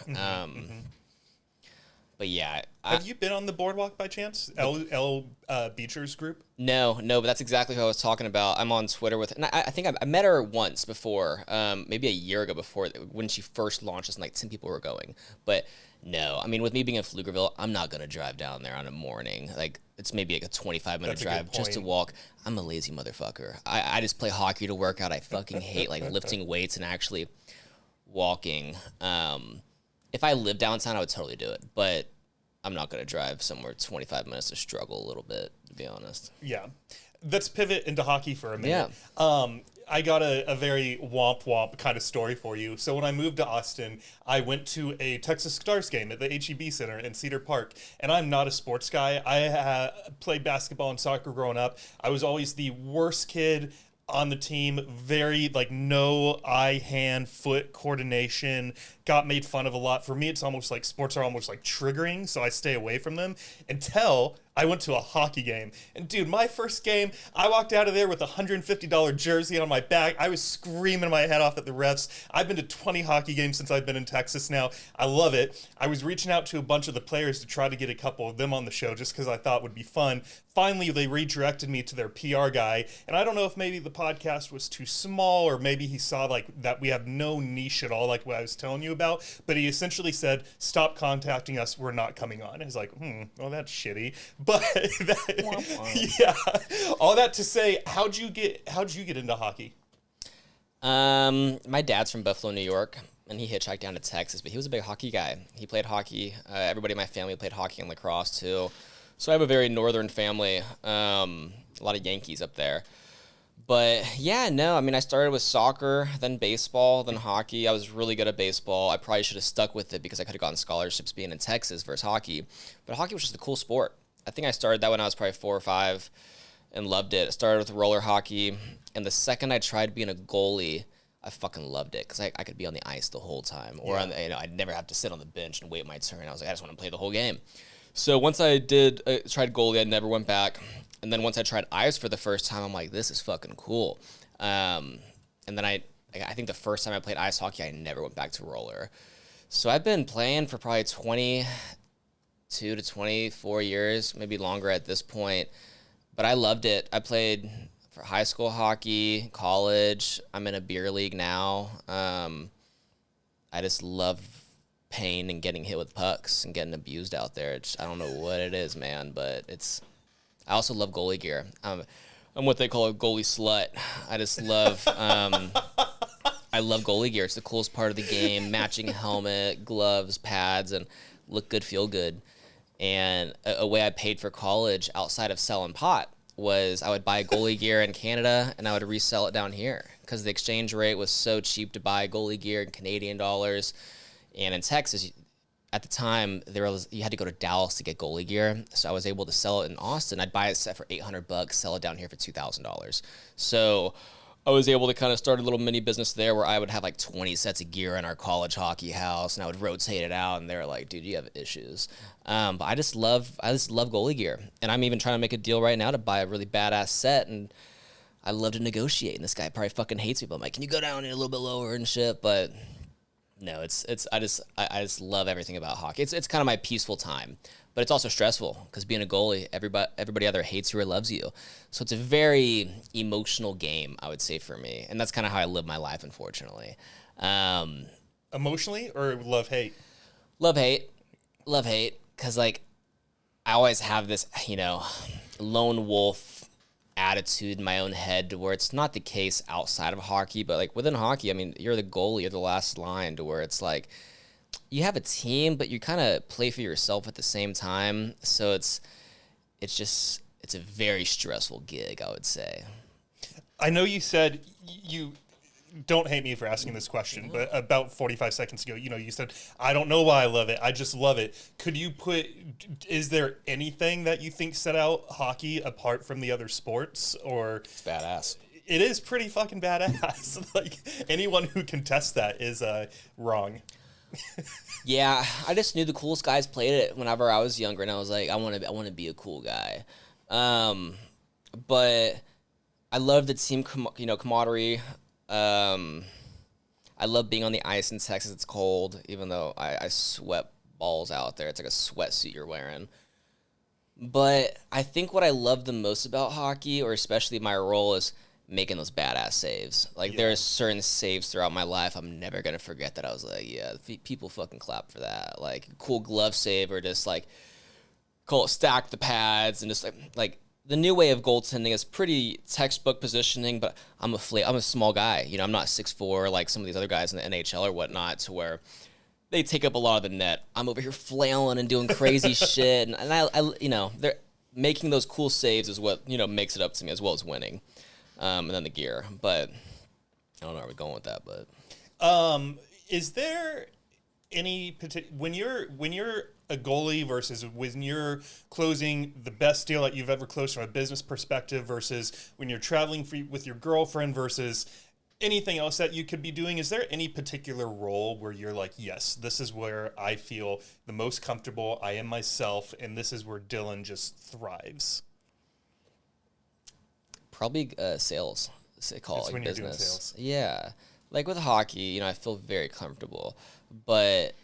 But yeah. Have you been on the boardwalk by chance? L Beecher's group? No, but that's exactly who I was talking about. I'm on Twitter with, and I think I met her once before, maybe a year ago before, when she first launched this, and like 10 people were going. But no, I mean, with me being in Pflugerville, I'm not going to drive down there on a morning. Like, it's maybe like a 25-minute drive just to walk. I'm a lazy motherfucker. I just play hockey to work out. I fucking hate like lifting weights and actually walking. If I lived downtown, I would totally do it, but I'm not going to drive somewhere 25 minutes to struggle a little bit, to be honest. Yeah. Let's pivot into hockey for a minute. Yeah. I got a very womp kind of story for you. So when I moved to Austin, I went to a Texas Stars game at the HEB Center in Cedar Park. And I'm not a sports guy. I played basketball and soccer growing up. I was always the worst kid on the team, very like no eye, hand, foot coordination, got made fun of a lot. For me, it's almost like sports are almost like triggering, so I stay away from them until I went to a hockey game. And dude, my first game, I walked out of there with a $150 jersey on my back. I was screaming my head off at the refs. I've been to 20 hockey games since I've been in Texas now. I love it. I was reaching out to a bunch of the players to try to get a couple of them on the show just because I thought it would be fun. Finally, they redirected me to their PR guy. And I don't know if maybe the podcast was too small or maybe he saw like that we have no niche at all, like what I was telling you about. But he essentially said, stop contacting us. We're not coming on. And I was like, well, that's shitty. But yeah, all that to say, how'd you get into hockey? My dad's from Buffalo, New York, and he hitchhiked down to Texas, but he was a big hockey guy. He played hockey. Everybody in my family played hockey and lacrosse too. So I have a very northern family, a lot of Yankees up there. But yeah, no, I mean, I started with soccer, then baseball, then hockey. I was really good at baseball. I probably should have stuck with it because I could have gotten scholarships being in Texas versus hockey. But hockey was just a cool sport. I think I started that when I was probably 4 or 5 and loved it. I started with roller hockey, and the second I tried being a goalie, I fucking loved it because I could be on the ice the whole time. Or I'd never have to sit on the bench and wait my turn. I was like, I just want to play the whole game. So once I tried goalie, I never went back. And then once I tried ice for the first time, I'm like, this is fucking cool. And then I think the first time I played ice hockey, I never went back to roller. So I've been playing for probably 22 to 24 years, maybe longer at this point. But I loved it. I played for high school hockey, college. I'm in a beer league now. I just love pain and getting hit with pucks and getting abused out there. I don't know what it is, man, but I also love goalie gear. I'm what they call a goalie slut. I just love I love goalie gear. It's the coolest part of the game. Matching helmet, gloves, pads, and look good, feel good. And a way I paid for college outside of selling pot was I would buy goalie gear in Canada and I would resell it down here because the exchange rate was so cheap to buy goalie gear in Canadian dollars. And in Texas, at the time, you had to go to Dallas to get goalie gear. So I was able to sell it in Austin. I'd buy a set for $800, sell it down here for $2,000. So I was able to kind of start a little mini business there where I would have like 20 sets of gear in our college hockey house, and I would rotate it out. And they were like, "Dude, you have issues." But I just love goalie gear, and I'm even trying to make a deal right now to buy a really badass set. And I love to negotiate. And this guy probably fucking hates me, but I'm like, "Can you go down a little bit lower and shit?" But no, I just love everything about hockey. It's kind of my peaceful time, but it's also stressful because being a goalie, everybody either hates you or loves you. So it's a very emotional game, I would say, for me, and that's kind of how I live my life, unfortunately. Emotionally or love hate? Love hate, because like I always have this lone wolf attitude in my own head to where it's not the case outside of hockey, but like within hockey, I mean, you're the goalie, you're the last line, to where it's like you have a team, but you kind of play for yourself at the same time. So it's a very stressful gig, I would say. I know you said you don't hate me for asking this question, but about 45 seconds ago, you said, I don't know why I love it. I just love it. Is there anything that you think set out hockey apart from the other sports? Or it's badass. It is pretty fucking badass. Like anyone who contests that is wrong. Yeah, I just knew the coolest guys played it whenever I was younger, and I was like, I want to be a cool guy. But I love the team, camaraderie. I love being on the ice in Texas. It's cold, even though I sweat balls out there. It's like a sweatsuit you're wearing. But I think what I love the most about hockey, or especially my role, is making those badass saves. Like, there's certain saves throughout my life I'm never going to forget that I was like, yeah, people fucking clap for that. Like, cool glove save, or just, like, stack the pads and just, like the new way of goaltending is pretty textbook positioning, but I'm a small guy. You know, I'm not 6'4" like some of these other guys in the NHL or whatnot, to where they take up a lot of the net. I'm over here flailing and doing crazy shit, and they're making those cool saves is what makes it up to me, as well as winning, and then the gear. But I don't know where we're going with that, but Is there any when you're a goalie versus when you're closing the best deal that you've ever closed from a business perspective versus when you're traveling with your girlfriend versus anything else that you could be doing, is there any particular role where you're like, yes, this is where I feel the most comfortable, I am myself, and this is where Dylan just thrives? probably sales. Say call It's it like when you're doing business. sales. Yeah, like with hockey, I feel very comfortable, but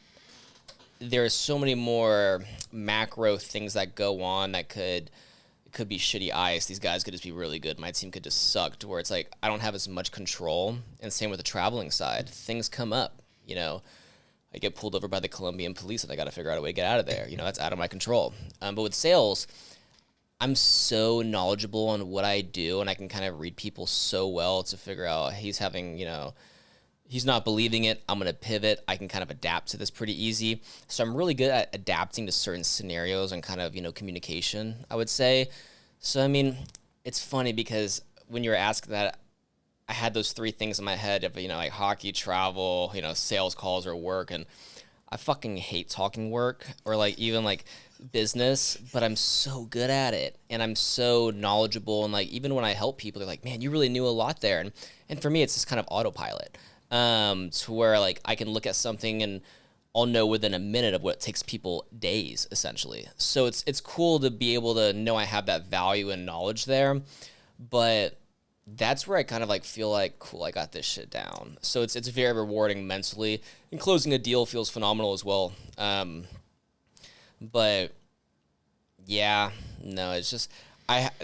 there's so many more macro things that go on that could be shitty ice. These guys could just be really good. My team could just suck, to where it's like I don't have as much control. And same with the traveling side. Things come up, I get pulled over by the Colombian police and I got to figure out a way to get out of there. That's out of my control. But with sales, I'm so knowledgeable on what I do, and I can kind of read people so well to figure out he's having, he's not believing it. I'm going to pivot. I can kind of adapt to this pretty easy. So I'm really good at adapting to certain scenarios and kind of, communication, I would say. So, I mean, it's funny because when you were asking that, I had those three things in my head of, like hockey, travel, sales calls or work. And I fucking hate talking work or like even like business, but I'm so good at it and I'm so knowledgeable. And like, even when I help people, they're like, man, you really knew a lot there. And for me, it's just kind of autopilot. To where like I can look at something and I'll know within a minute of what takes people days, essentially. So it's cool to be able to know I have that value and knowledge there, but that's where I kind of like feel like, cool, I got this shit down. So it's very rewarding mentally, and closing a deal feels phenomenal as well. But yeah, no, it's just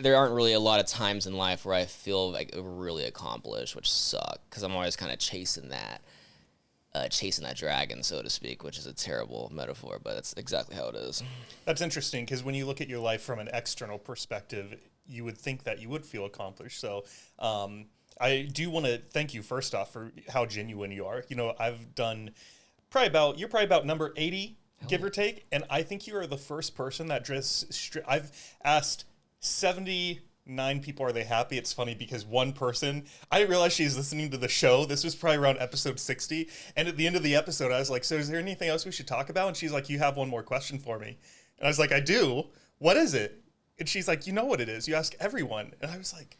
there aren't really a lot of times in life where I feel like really accomplished, which suck because I'm always kind of chasing that dragon, so to speak, which is a terrible metaphor, but that's exactly how it is. That's interesting because when you look at your life from an external perspective, you would think that you would feel accomplished. So I do want to thank you first off for how genuine you are. I've done you're probably about number 80, give or take, and I think you are the first person that just I've asked 79 people, are they happy? It's funny because one person, I didn't realize she's listening to the show. This was probably around episode 60. And at the end of the episode, I was like, so is there anything else we should talk about? And she's like, you have one more question for me. And I was like, I do. What is it? And she's like, you know what it is. You ask everyone. And I was like,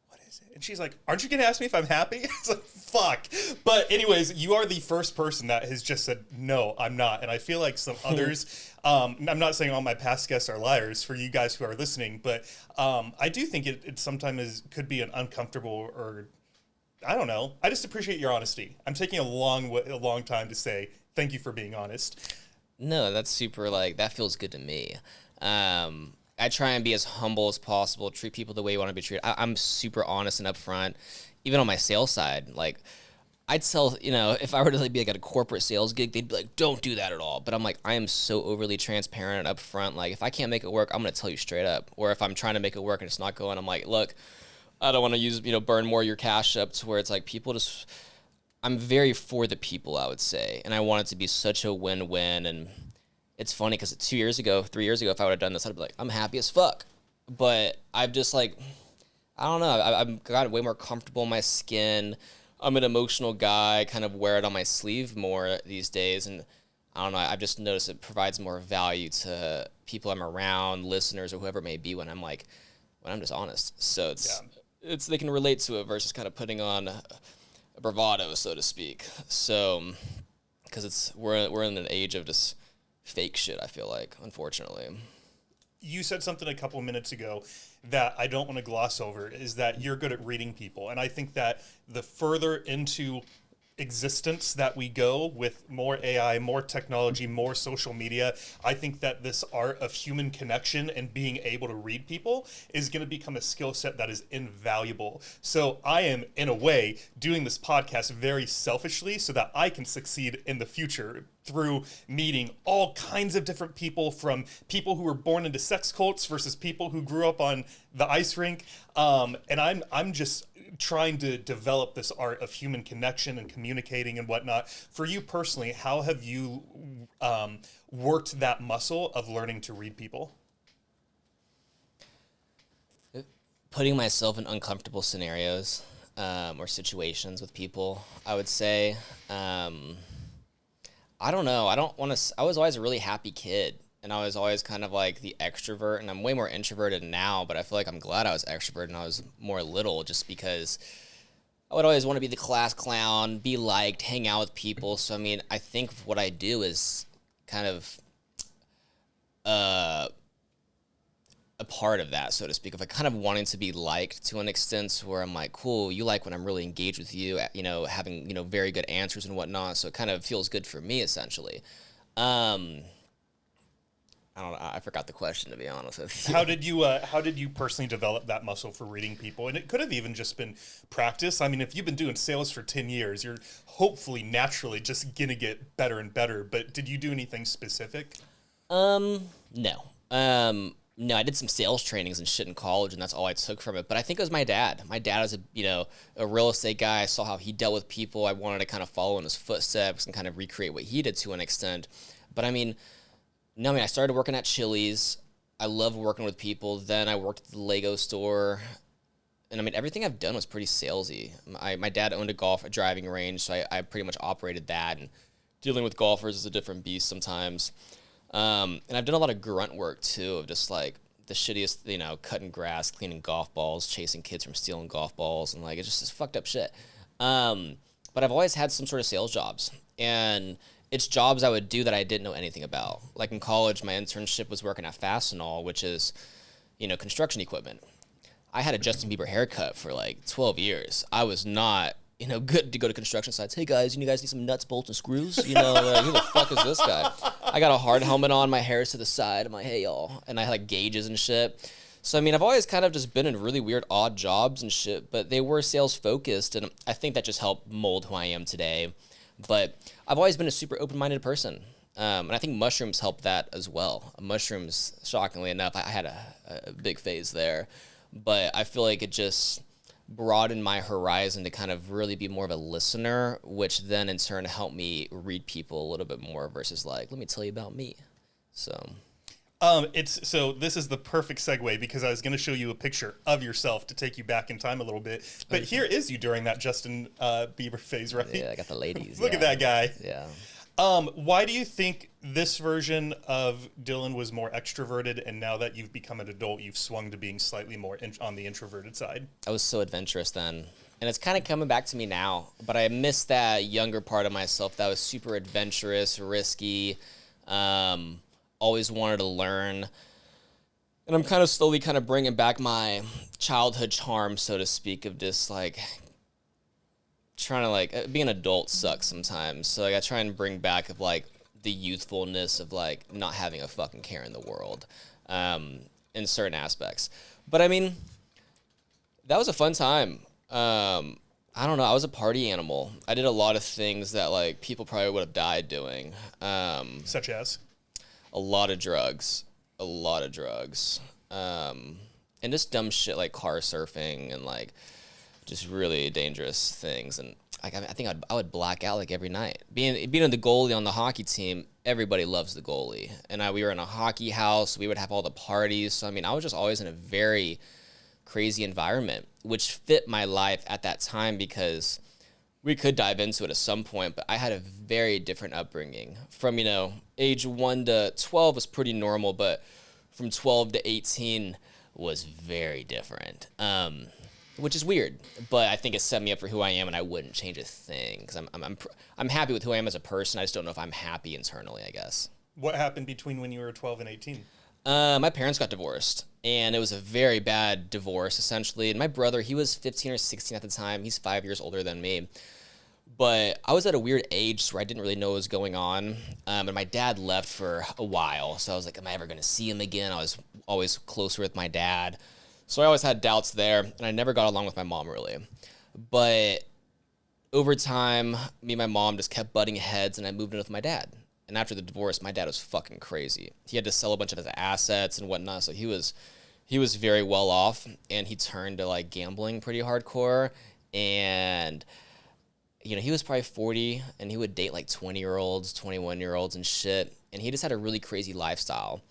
what is it? And she's like, aren't you going to ask me if I'm happy? It's like, fuck. But anyways, you are the first person that has just said, no, I'm not. And I feel like some others, I'm not saying all my past guests are liars for you guys who are listening, but I do think it sometimes could be an uncomfortable, or I don't know. I just appreciate your honesty. I'm taking a long time to say thank you for being honest. No, that's super, like, that feels good to me. I try and be as humble as possible, treat people the way you want to be treated. I'm super honest and upfront, even on my sales side. Like, I'd sell, if I were to like, be like at a corporate sales gig, they'd be like, don't do that at all. But I'm like, I am so overly transparent and upfront. Like, if I can't make it work, I'm going to tell you straight up. Or if I'm trying to make it work and it's not going, I'm like, look, I don't want to burn more of your cash up, to where it's like people just, I'm very for the people, I would say. And I want it to be such a win-win. And it's funny because 3 years ago, if I would have done this, I'd be like, I'm happy as fuck. But I've just like, I don't know. I've gotten way more comfortable in my skin. I'm an emotional guy, kind of wear it on my sleeve more these days. And I don't know, I've just noticed it provides more value to people I'm around, listeners, or whoever it may be, when I'm just honest. So it's they can relate to it versus kind of putting on a bravado, so to speak. So, because we're in an age of just fake shit, I feel like, unfortunately. You said something a couple of minutes ago that I don't want to gloss over, is that you're good at reading people. And I think that the further into existence that we go with more AI, more technology, more social media, I think that this art of human connection and being able to read people is going to become a skill set that is invaluable. So I am, in a way, doing this podcast very selfishly so that I can succeed in the future through meeting all kinds of different people, from people who were born into sex cults versus people who grew up on the ice rink. And I'm just trying to develop this art of human connection and communicating and whatnot. For you personally, how have you worked that muscle of learning to read people? Putting myself in uncomfortable scenarios or situations with people, I would say. I don't know. I was always a really happy kid, and I was always kind of like the extrovert, and I'm way more introverted now, but I feel like I'm glad I was extrovert and I was more little, just because I would always want to be the class clown, be liked, hang out with people. So, I mean, I think what I do is kind of a part of that, so to speak, of like kind of wanting to be liked to an extent where I'm like, cool, you like when I'm really engaged with you, you know, having, you know, very good answers and whatnot. So it kind of feels good for me, essentially. I don't know. I forgot the question, to be honest with you. How did you personally develop that muscle for reading people? And it could have even just been practice. I mean, if you've been doing sales for 10 years, you're hopefully naturally just gonna get better and better. But did you do anything specific? No. No, I did some sales trainings and shit in college, and that's all I took from it. But I think it was my dad. My dad was a real estate guy. I saw how he dealt with people. I wanted to kind of follow in his footsteps and kind of recreate what he did to an extent. But I mean, no, I started working at Chili's. I love working with people. Then I worked at the Lego store. And I mean, everything I've done was pretty salesy. My dad owned a driving range, so I pretty much operated that. And dealing with golfers is a different beast sometimes. And I've done a lot of grunt work too, of just like the shittiest, you know, cutting grass, cleaning golf balls, chasing kids from stealing golf balls, and like it's just this fucked up shit. But I've always had some sort of sales jobs, and it's jobs I would do that I didn't know anything about. Like in college, my internship was working at Fastenal, which is, you know, construction equipment. I had a Justin Bieber haircut for like 12 years. I was not, you know, good to go to construction sites. Hey guys, you guys need some nuts, bolts, and screws? You know, who the fuck is this guy? I got a hard helmet on, my hair's to the side. I'm like, hey y'all. And I had like gauges and shit. So, I mean, I've always kind of just been in really weird, odd jobs and shit, but they were sales focused. And I think that just helped mold who I am today. But I've always been a super open-minded person. And I think mushrooms helped that as well. Mushrooms, shockingly enough, I had a big phase there. But I feel like it just broadened my horizon to kind of really be more of a listener, which then in turn helped me read people a little bit more versus like, let me tell you about me. So this is the perfect segue, because I was going to show you a picture of yourself to take you back in time a little bit. But here is you during that Justin Bieber phase, right? Yeah, I got the ladies. Look at that guy. Yeah. Why do you think this version of Dylan was more extroverted, and now that you've become an adult, you've swung to being slightly more on the introverted side? I was so adventurous then, and it's kind of coming back to me now, but I miss that younger part of myself that was super adventurous, risky, always wanted to learn. And I'm kind of slowly kind of bringing back my childhood charm, so to speak, of just like trying to like being an adult sucks sometimes. So like I try and bring back of like the youthfulness of like not having a fucking care in the world, in certain aspects. But I mean, that was a fun time. I don't know. I was a party animal. I did a lot of things that like people probably would have died doing. Such as? A lot of drugs, and just dumb shit like car surfing and like just really dangerous things. And like I think I would black out like every night. Being the goalie on the hockey team, everybody loves the goalie. And we were in a hockey house. We would have all the parties. So I mean, I was just always in a very crazy environment, which fit my life at that time, because we could dive into it at some point, but I had a very different upbringing. From, you know, age 1 to 12 was pretty normal, but from 12 to 18 was very different, which is weird. But I think it set me up for who I am, and I wouldn't change a thing, because I'm happy with who I am as a person. I just don't know if I'm happy internally, I guess. What happened between when you were 12 and 18? My parents got divorced, and it was a very bad divorce, essentially. And my brother, he was 15 or 16 at the time. He's 5 years older than me. But I was at a weird age where I didn't really know what was going on. And my dad left for a while. So I was like, am I ever going to see him again? I was always closer with my dad. So I always had doubts there. And I never got along with my mom, really. But over time, me and my mom just kept butting heads, and I moved in with my dad. And after the divorce, my dad was fucking crazy. He had to sell a bunch of his assets and whatnot. So he was very well off, and he turned to like gambling pretty hardcore. And he was probably 40, and he would date like 20-year-olds, 21-year-olds and shit. And he just had a really crazy lifestyle.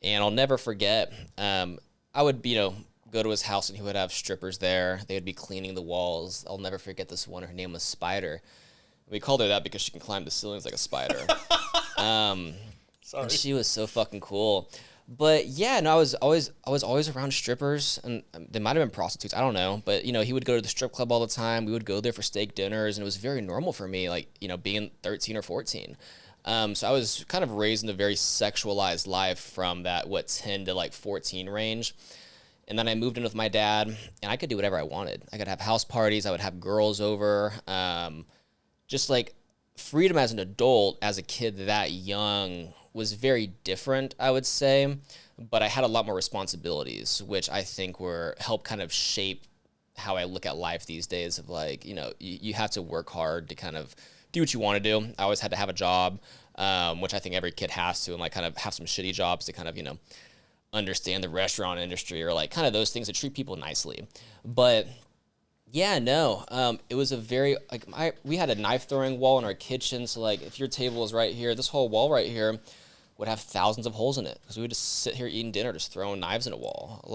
And I'll never forget, I would, go to his house, and he would have strippers there. They would be cleaning the walls. I'll never forget this one. Her name was Spider. We called her that because she can climb the ceilings like a spider. Sorry. She was so fucking cool. But yeah, no, I was always around strippers, and they might have been prostitutes. I don't know, but he would go to the strip club all the time. We would go there for steak dinners, and it was very normal for me, like being 13 or 14. So I was kind of raised in a very sexualized life from that 10 to like 14 range. And then I moved in with my dad, and I could do whatever I wanted. I could have house parties. I would have girls over. Just like freedom as an adult, as a kid that young, was very different, I would say. But I had a lot more responsibilities, which I think help kind of shape how I look at life these days of like, you have to work hard to kind of do what you want to do. I always had to have a job, which I think every kid has to, and like kind of have some shitty jobs to kind of, understand the restaurant industry or like kind of those things that treat people nicely. But yeah, no, it was a very, like we had a knife throwing wall in our kitchen. So like if your table is right here, this whole wall right here would have thousands of holes in it because we would just sit here eating dinner, just throwing knives in a wall.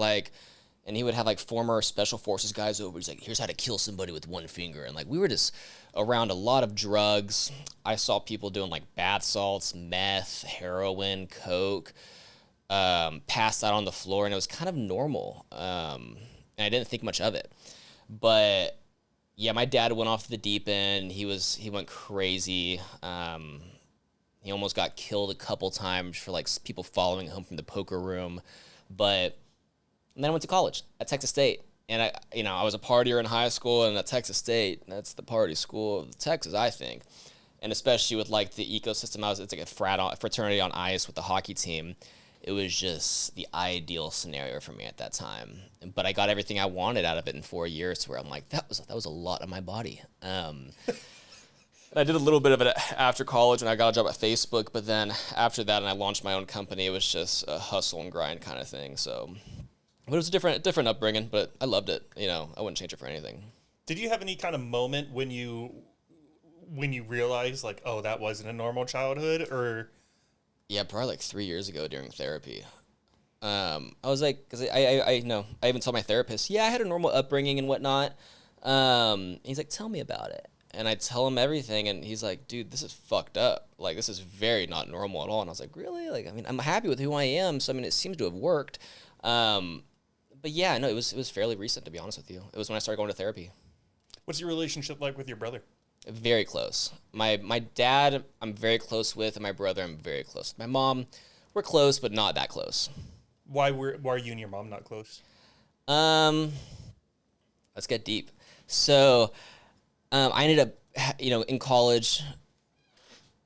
And he would have like former special forces guys over. He's like, here's how to kill somebody with one finger. And like, we were just around a lot of drugs. I saw people doing like bath salts, meth, heroin, coke, passed out on the floor, and it was kind of normal. And I didn't think much of it. But yeah, my dad went off the deep end. He went crazy. He almost got killed a couple times for like people following him from the poker room. And then I went to college at Texas State. And I was a partier in high school, and at Texas State, that's the party school of Texas, I think. And especially with like the ecosystem, it's like a fraternity on ice with the hockey team. It was just the ideal scenario for me at that time. But I got everything I wanted out of it in 4 years, where I'm like, that was a lot of my body. And I did a little bit of it after college when I got a job at Facebook. But then after that, and I launched my own company, it was just a hustle and grind kind of thing. So, but it was a different upbringing, but I loved it. I wouldn't change it for anything. Did you have any kind of moment when you realized like, oh, that wasn't a normal childhood, or? Yeah, probably like 3 years ago during therapy. I was like, because I know, I even told my therapist, yeah, I had a normal upbringing and whatnot. He's like, tell me about it. And I tell him everything, and he's like, dude, this is fucked up. Like, this is very not normal at all. And I was like, really? Like, I mean, I'm happy with who I am, so I mean, it seems to have worked. But yeah, no, it was fairly recent, to be honest with you. It was when I started going to therapy. What's your relationship like with your brother? Very close. My dad, I'm very close with, and my brother, I'm very close with. My mom, we're close, but not that close. Why are you and your mom not close? Let's get deep. So, I ended up, in college,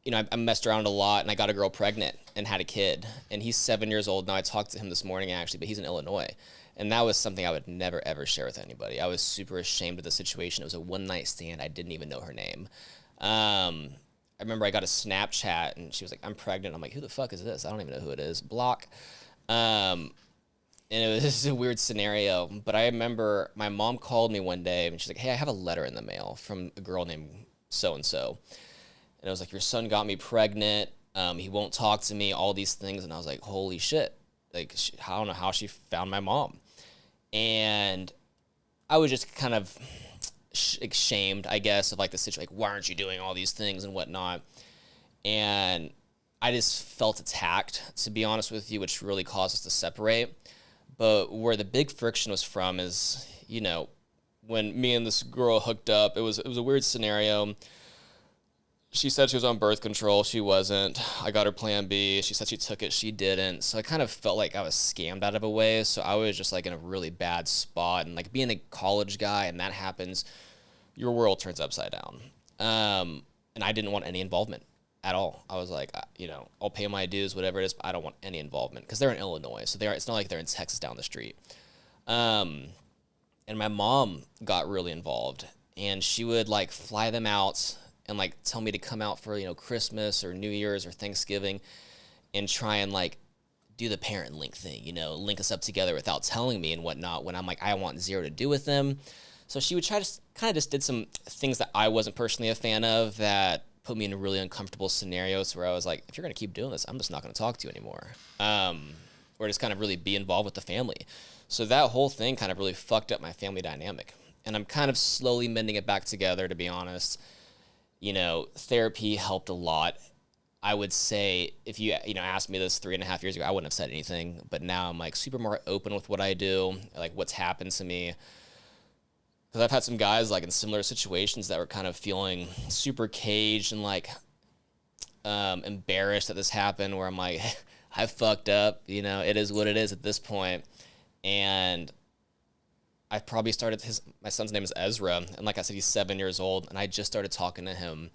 I messed around a lot, and I got a girl pregnant and had a kid. And he's 7 years old now. I talked to him this morning, actually, but he's in Illinois. And that was something I would never, ever share with anybody. I was super ashamed of the situation. It was a one-night stand. I didn't even know her name. I remember I got a Snapchat, and she was like, I'm pregnant. I'm like, who the fuck is this? I don't even know who it is. Block. And it was just a weird scenario. But I remember my mom called me one day, and she's like, hey, I have a letter in the mail from a girl named so-and-so. And it was like, your son got me pregnant. He won't talk to me, all these things. And I was like, holy shit. Like, I don't know how she found my mom. And I was just kind of shamed, I guess, of like the situation, like, why aren't you doing all these things and whatnot? And I just felt attacked, to be honest with you, which really caused us to separate. But where the big friction was from is, when me and this girl hooked up, it was a weird scenario. She said she was on birth control. She wasn't. I got her plan B. She said she took it. She didn't. So I kind of felt like I was scammed out of a way. So I was just like in a really bad spot. And like being a college guy and that happens, your world turns upside down. And I didn't want any involvement at all. I was like, I'll pay my dues, whatever it is, but I don't want any involvement because they're in Illinois, so it's not like they're in Texas down the street. And my mom got really involved, and she would like fly them out and like tell me to come out for Christmas or New Year's or Thanksgiving, and try and like do the parent link thing, link us up together without telling me and whatnot. When I'm like, I want zero to do with them. So she would try to kind of just did some things that I wasn't personally a fan of that put me in really uncomfortable scenarios where I was like, if you're going to keep doing this, I'm just not going to talk to you anymore. Or just kind of really be involved with the family. So that whole thing kind of really fucked up my family dynamic. And I'm kind of slowly mending it back together, to be honest. Therapy helped a lot. I would say if you asked me this 3.5 years ago, I wouldn't have said anything. But now I'm like super more open with what I do, like what's happened to me. Because I've had some guys like in similar situations that were kind of feeling super caged and like embarrassed that this happened, where I'm like, I fucked up, it is what it is at this point. And I probably started my son's name is Ezra. And like I said, he's 7 years old. And I just started talking to him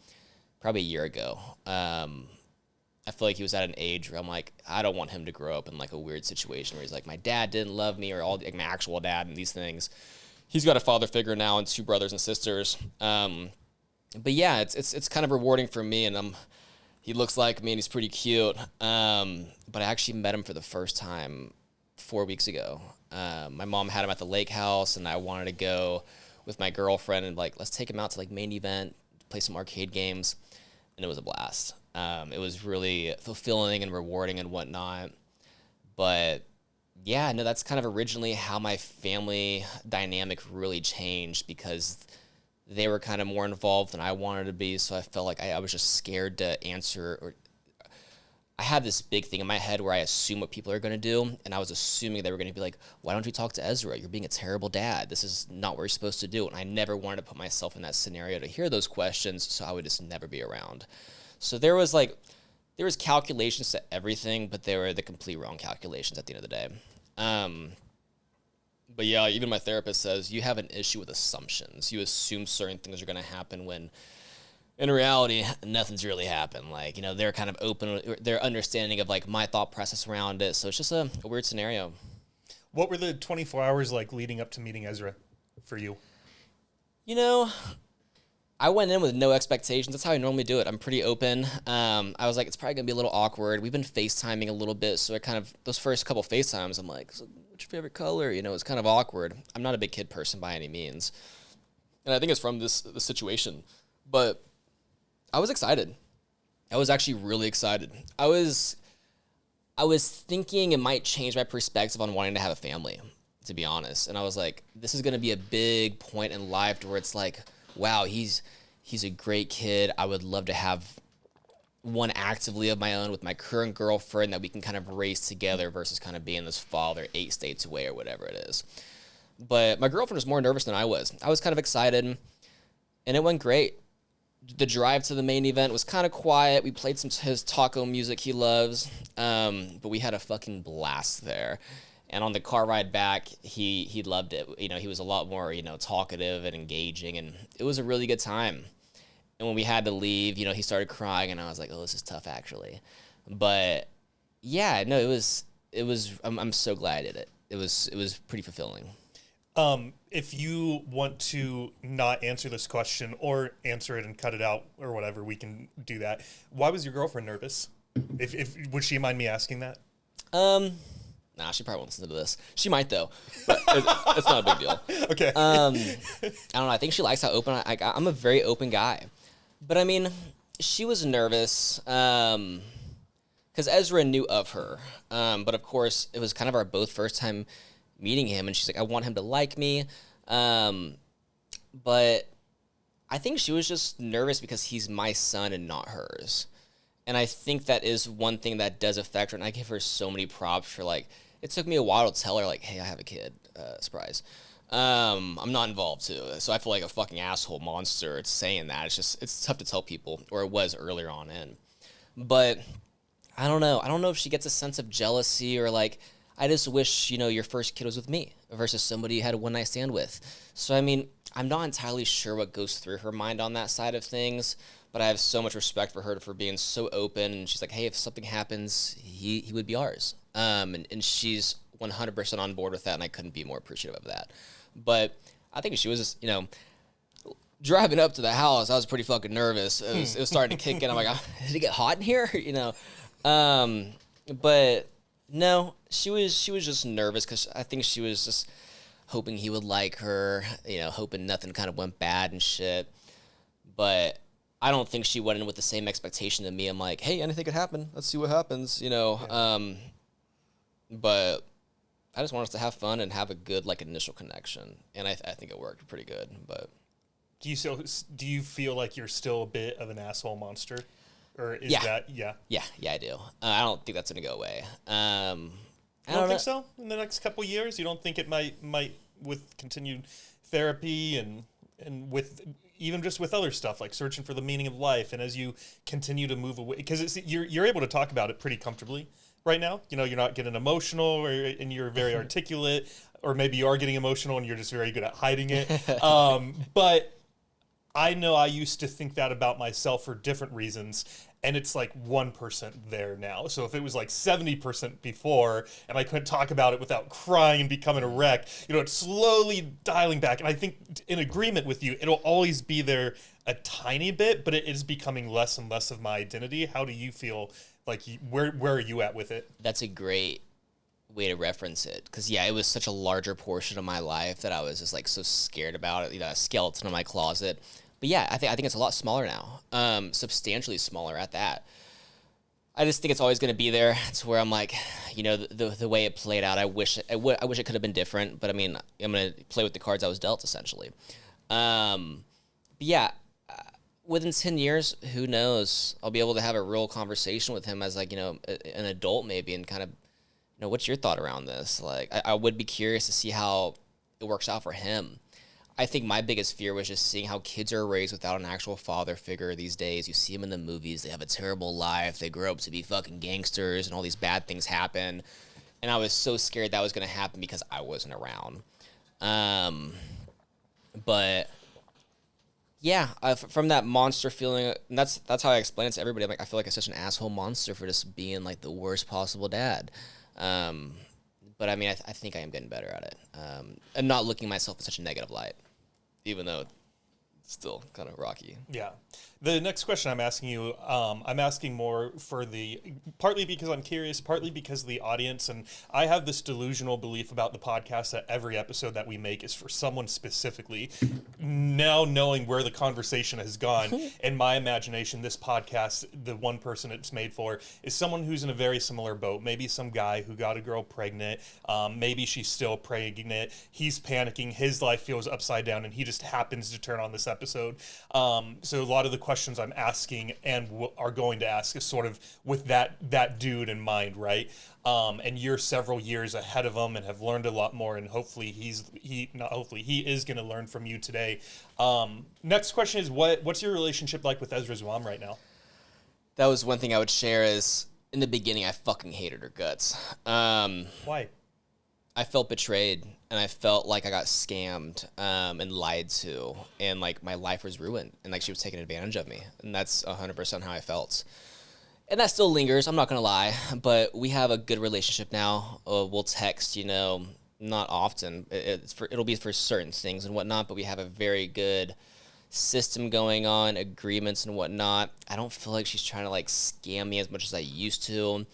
probably a year ago. I feel like he was at an age where I'm like, I don't want him to grow up in like a weird situation where he's like, my dad didn't love me, or all like my actual dad and these things. He's got a father figure now and 2 brothers and sisters. But yeah, it's kind of rewarding for me, and he looks like me and he's pretty cute. But I actually met him for the first time 4 weeks ago. My mom had him at the lake house, and I wanted to go with my girlfriend and like, let's take him out to like main event, play some arcade games. And it was a blast. It was really fulfilling and rewarding and whatnot. But yeah, no, that's kind of originally how my family dynamic really changed, because they were kind of more involved than I wanted to be. So I felt like I was just scared to answer, or I had this big thing in my head where I assume what people are going to do. And I was assuming they were going to be like, why don't you talk to Ezra? You're being a terrible dad. This is not what you're supposed to do. And I never wanted to put myself in that scenario to hear those questions. So I would just never be around. So there was calculations to everything, but they were the complete wrong calculations at the end of the day. But yeah, even my therapist says you have an issue with assumptions. You assume certain things are going to happen when in reality, nothing's really happened. Like, they're kind of open, their understanding of like my thought process around it. So it's just a weird scenario. What were the 24 hours like leading up to meeting Ezra for you? I went in with no expectations. That's how I normally do it. I'm pretty open. I was like, it's probably going to be a little awkward. We've been FaceTiming a little bit. So I kind of, those first couple FaceTimes, I'm like, so what's your favorite color? It's kind of awkward. I'm not a big kid person by any means. And I think it's from this situation. But I was excited. I was actually really excited. I was thinking it might change my perspective on wanting to have a family, to be honest. And I was like, this is going to be a big point in life where it's like, wow, he's a great kid. I would love to have one actively of my own with my current girlfriend that we can kind of raise together versus kind of being this father 8 states away or whatever it is. But my girlfriend was more nervous than I was. I was kind of excited, and it went great. The drive to the main event was kind of quiet. We played his taco music he loves, but we had a fucking blast there. And on the car ride back, he loved it. He was a lot more, talkative and engaging, and it was a really good time. And when we had to leave, he started crying, and I was like, oh, this is tough, actually. But yeah, no, it was. I'm so glad I did it. It was pretty fulfilling. If you want to not answer this question or answer it and cut it out or whatever, we can do that. Why was your girlfriend nervous? If would she mind me asking that? Nah, she probably won't listen to this. She might though, but it's not a big deal. Okay. I don't know. I think she likes how open I'm a very open guy, but I mean, she was nervous because Ezra knew of her, but of course it was kind of our both first time meeting him, and she's like, I want him to like me, but I think she was just nervous because he's my son and not hers. And I think that is one thing that does affect her, and I give her so many props for, like, it took me a while to tell her, like, hey, I have a kid, surprise. I'm not involved, too, so I feel like a fucking asshole monster saying that. It's tough to tell people, or it was earlier on in. But I don't know if she gets a sense of jealousy, or, like, I just wish, your first kid was with me versus somebody you had a one night stand with. So, I mean, I'm not entirely sure what goes through her mind on that side of things, but I have so much respect for her for being so open. And she's like, hey, if something happens, he would be ours. And she's 100% on board with that, and I couldn't be more appreciative of that. But I think she was just, driving up to the house, I was pretty fucking nervous. It was starting to kick in. I'm like, did it get hot in here? But no, she was just nervous because I think she was just hoping he would like her, hoping nothing kind of went bad and shit. But I don't think she went in with the same expectation to me. I'm like, hey, anything could happen. Let's see what happens, Yeah. But I just want us to have fun and have a good initial connection, and I think it worked pretty good. But do you feel like you're still a bit of an asshole monster, or is that yeah I do. I don't think that's gonna go away. I don't think so. In the next couple years, you don't think it might with continued therapy and with even just with other stuff like searching for the meaning of life, and as you continue to move away, because you're able to talk about it pretty comfortably right now. You're not getting emotional, and you're very articulate, or maybe you are getting emotional and you're just very good at hiding it. But I know I used to think that about myself for different reasons, and it's like 1% there now. So if it was like 70% before, and I couldn't talk about it without crying and becoming a wreck, it's slowly dialing back. And I think in agreement with you, it'll always be there a tiny bit, but it is becoming less and less of my identity. How do you feel? Like, where are you at with it? That's a great way to reference it, because it was such a larger portion of my life that I was just so scared about it, a skeleton in my closet. But I think it's a lot smaller now, substantially smaller at that. I just think it's always going to be there. It's where I'm like, the way it played out, I wish it could have been different. But I mean, I'm going to play with the cards I was dealt, essentially. Within 10 years, who knows? I'll be able to have a real conversation with him as an adult maybe, and kind of, what's your thought around this? I would be curious to see how it works out for him. I think my biggest fear was just seeing how kids are raised without an actual father figure these days. You see them in the movies. They have a terrible life. They grow up to be fucking gangsters, and all these bad things happen. And I was so scared that was going to happen because I wasn't around. But yeah, from that monster feeling, and that's how I explain it to everybody. I'm like, I feel like I'm such an asshole monster for just being the worst possible dad. But I mean, I think I am getting better at it. And not looking at myself in such a negative light, even though it's still kind of rocky. Yeah. The next question I'm asking you, I'm asking more partly because I'm curious, partly because of the audience, and I have this delusional belief about the podcast that every episode that we make is for someone specifically. Now knowing where the conversation has gone, in my imagination, this podcast, the one person it's made for, is someone who's in a very similar boat. Maybe some guy who got a girl pregnant, maybe she's still pregnant, he's panicking, his life feels upside down, and he just happens to turn on this episode. So a lot of the questions I'm asking and are going to ask is sort of with that dude in mind, right? And you're several years ahead of him and have learned a lot more, and hopefully he is going to learn from you today. Next question is what's your relationship like with Ezra's mom right now? That was one thing I would share is, in the beginning, I fucking hated her guts. Why? I felt betrayed, and I felt like I got scammed and lied to, and my life was ruined, and she was taking advantage of me, and that's 100% how I felt. And that still lingers, I'm not gonna lie, but we have a good relationship now. We'll text, not often. It'll be for certain things and whatnot, but we have a very good system going on, agreements and whatnot. I don't feel like she's trying to scam me as much as I used to.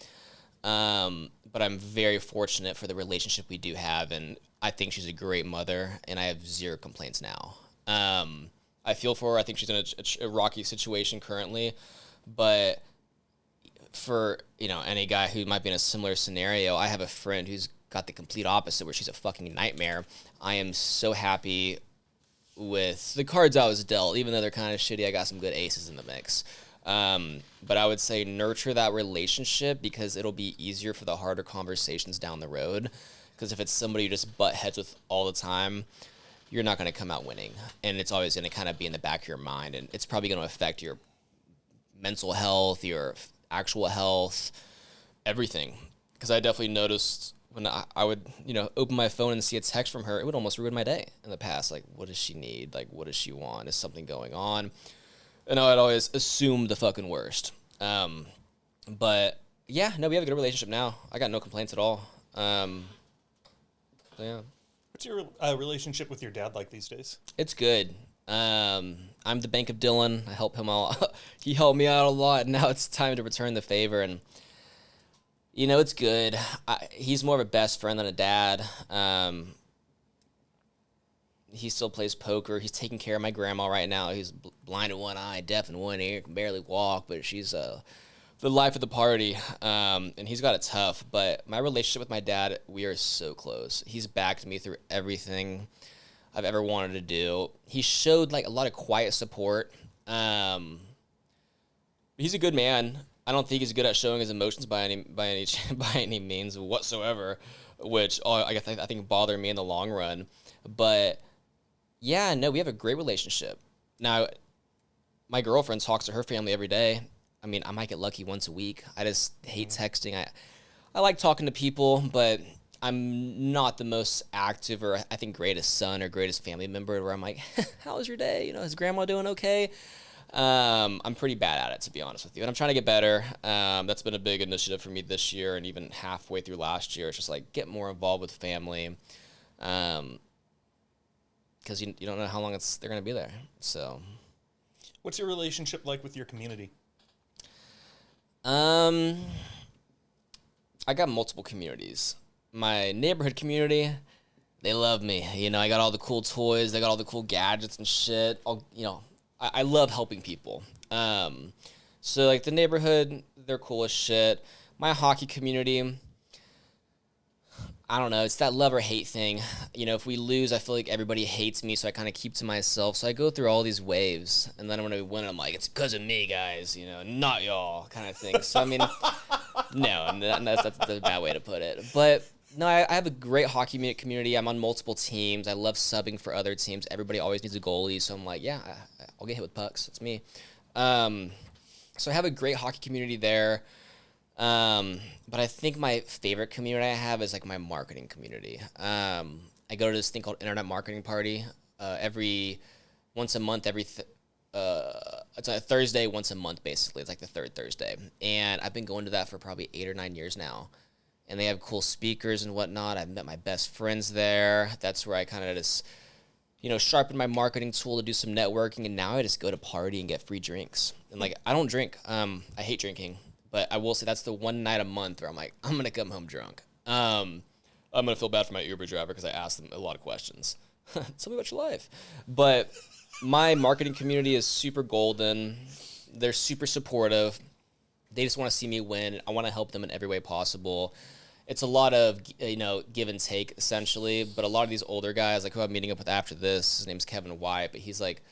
But I'm very fortunate for the relationship we do have, and I think she's a great mother, and I have zero complaints now. I feel for her. I think she's in a rocky situation currently, but for any guy who might be in a similar scenario, I have a friend who's got the complete opposite, where she's a fucking nightmare. I am so happy with the cards I was dealt, even though they're kind of shitty. I got some good aces in the mix. But I would say nurture that relationship, because it'll be easier for the harder conversations down the road. Because if it's somebody you just butt heads with all the time, you're not going to come out winning. And it's always going to kind of be in the back of your mind. And it's probably going to affect your mental health, your actual health, everything. Because I definitely noticed when I would, open my phone and see a text from her, it would almost ruin my day in the past. Like, what does she need? Like, what does she want? Is something going on? And I would always assume the fucking worst. But yeah, no, we have a good relationship now. I got no complaints at all. So yeah. What's your relationship with your dad like these days? It's good. I'm the bank of Dylan. I help him out. He helped me out a lot. And now it's time to return the favor. And, it's good. He's more of a best friend than a dad. He still plays poker. He's taking care of my grandma right now. He's blind in one eye, deaf in one ear, can barely walk, but she's the life of the party. And he's got it tough. But my relationship with my dad, we are so close. He's backed me through everything I've ever wanted to do. He showed like a lot of quiet support. He's a good man. I don't think he's good at showing his emotions by any means whatsoever, which I think bothered me in the long run. But yeah, no, we have a great relationship. Now, my girlfriend talks to her family every day. I mean, I might get lucky once a week. I just hate texting. I like talking to people, but I'm not the most active or I think greatest son or greatest family member where I'm like, how was your day? Is grandma doing okay? I'm pretty bad at it, to be honest with you. And I'm trying to get better. That's been a big initiative for me this year and even halfway through last year. It's just like get more involved with family. Because you don't know how long they're going to be there. So, what's your relationship like with your community? I got multiple communities. My neighborhood community, they love me. I got all the cool toys. They got all the cool gadgets and shit. I love helping people. So like the neighborhood, they're cool as shit. My hockey community, I don't know. It's that love or hate thing. If we lose, I feel like everybody hates me, so I kind of keep to myself. So I go through all these waves, and then when we win, I'm like, it's because of me, guys. Not y'all, kind of thing. So I mean, no, that's a bad way to put it. But no, I have a great hockey community. I'm on multiple teams. I love subbing for other teams. Everybody always needs a goalie, so I'm like, yeah, I'll get hit with pucks. It's me. So I have a great hockey community there. But I think my favorite community I have is like my marketing community. I go to this thing called Internet Marketing Party every once a month. It's a Thursday once a month, basically. It's like the third Thursday. And I've been going to that for probably 8 or 9 years now. And they have cool speakers and whatnot. I've met my best friends there. That's where I kind of just, sharpen my marketing tool to do some networking. And now I just go to party and get free drinks. And like, I don't drink. I hate drinking. But I will say that's the one night a month where I'm like, I'm going to come home drunk. I'm going to feel bad for my Uber driver because I asked them a lot of questions. Tell me about your life. But my marketing community is super golden. They're super supportive. They just want to see me win. I want to help them in every way possible. It's a lot of, give and take, essentially. But a lot of these older guys, like who I'm meeting up with after this, his name's Kevin Wyatt, but he's like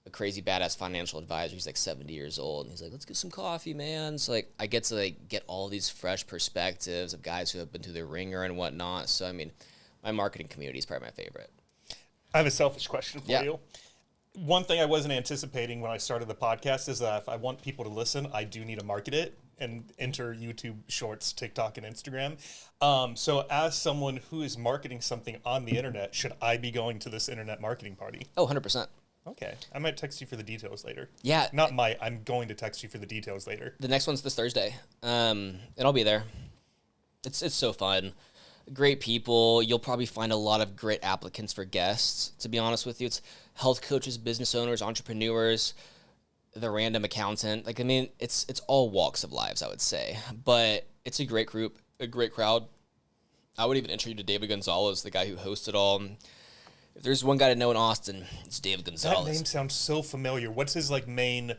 a crazy badass financial advisor. He's like 70 years old, and he's like, let's get some coffee, man. So like I get to like get all these fresh perspectives of guys who have been through the ringer and whatnot. So I mean, my marketing community is probably my favorite. I have a selfish question for you. One thing I wasn't anticipating when I started the podcast is that if I want people to listen, I do need to market it and enter YouTube Shorts, TikTok, and Instagram. So as someone who is marketing something on the internet, should I be going to this internet marketing party? Oh, 100%. Okay. I might text you for the details later. Yeah. I'm going to text you for the details later. The next one's this Thursday. And I'll be there. It's so fun. Great people. You'll probably find a lot of great applicants for guests, to be honest with you. It's health coaches, business owners, entrepreneurs, the random accountant. Like, I mean, it's all walks of lives, I would say. But it's a great group, a great crowd. I would even intro you to David Gonzalez, the guy who hosts it all. If there's one guy to know in Austin, it's David Gonzalez. That name sounds so familiar. What's his main?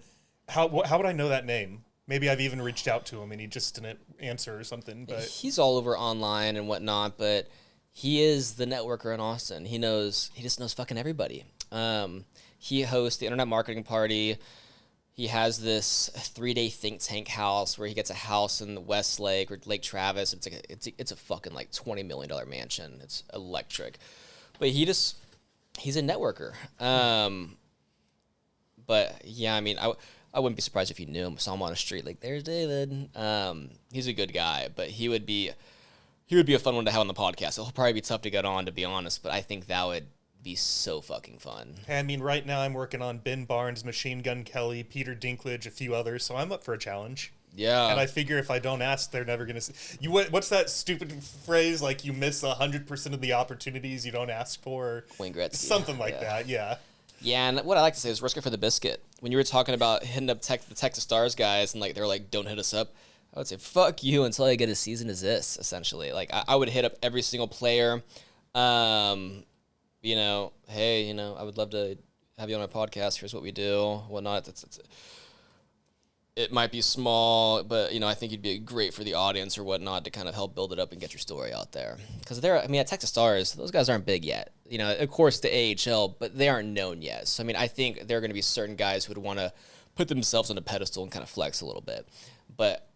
How would I know that name? Maybe I've even reached out to him and he just didn't answer or something. But he's all over online and whatnot. But he is the networker in Austin. He just knows fucking everybody. He hosts the Internet Marketing Party. He has this 3-day think tank house where he gets a house in the Westlake or Lake Travis. It's a fucking like $20 million mansion. It's electric. But he's a networker. But yeah, I mean, I wouldn't be surprised if you knew him. Saw him on the street, like, there's David. He's a good guy, but he would be he would be a fun one to have on the podcast. It'll probably be tough to get on, to be honest, but I think that would be so fucking fun. I mean, right now I'm working on Ben Barnes, Machine Gun Kelly, Peter Dinklage, a few others, so I'm up for a challenge. Yeah. And I figure if I don't ask, they're never going to see. What's that stupid phrase, like you miss 100% of the opportunities you don't ask for? Wayne Gretzky. Something like that, yeah. Yeah, and what I like to say is risk it for the biscuit. When you were talking about hitting up the Texas Stars guys and like they're like, don't hit us up, I would say, fuck you until I get a season as this, essentially. Like, I would hit up every single player. You know, hey, you know, I would love to have you on my podcast. Here's what we do, whatnot. It might be small, but, you know, I think you'd be great for the audience or whatnot to kind of help build it up and get your story out there. Because at Texas Stars, those guys aren't big yet. You know, of course, the AHL, but they aren't known yet. So, I mean, I think there are going to be certain guys who would want to put themselves on a pedestal and kind of flex a little bit. But,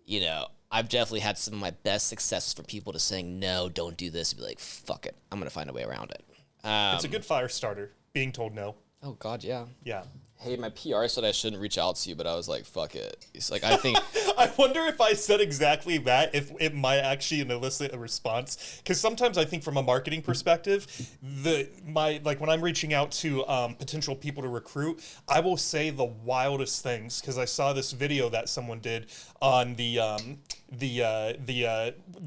you know, I've definitely had some of my best successes from people to saying, no, don't do this, and be like, fuck it, I'm going to find a way around it. It's a good fire starter, being told no. Oh, God, yeah. Yeah. Hey, my PR said I shouldn't reach out to you, but I was like, fuck it. It's like, I think... I wonder if I said exactly that, if it might actually elicit a response. Because sometimes I think from a marketing perspective, when I'm reaching out to potential people to recruit, I will say the wildest things. Because I saw this video that someone did on the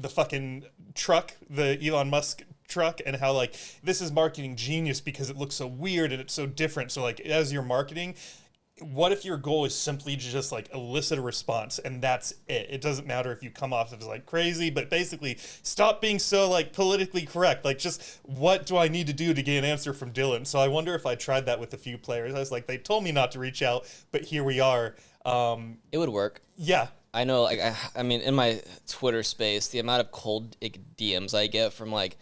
fucking truck, the Elon Musk truck, and how like this is marketing genius because it looks so weird and it's so different. So like as you're marketing, what if your goal is simply to just like elicit a response and that's it? It doesn't matter if you come off as like crazy, but basically stop being so like politically correct. Like just what do I need to do to get an answer from Dylan? So I wonder if I tried that with a few players. I was like, they told me not to reach out, but here we are. It would work. Yeah. I know, like, I mean, in my Twitter space, the amount of cold DMs I get from like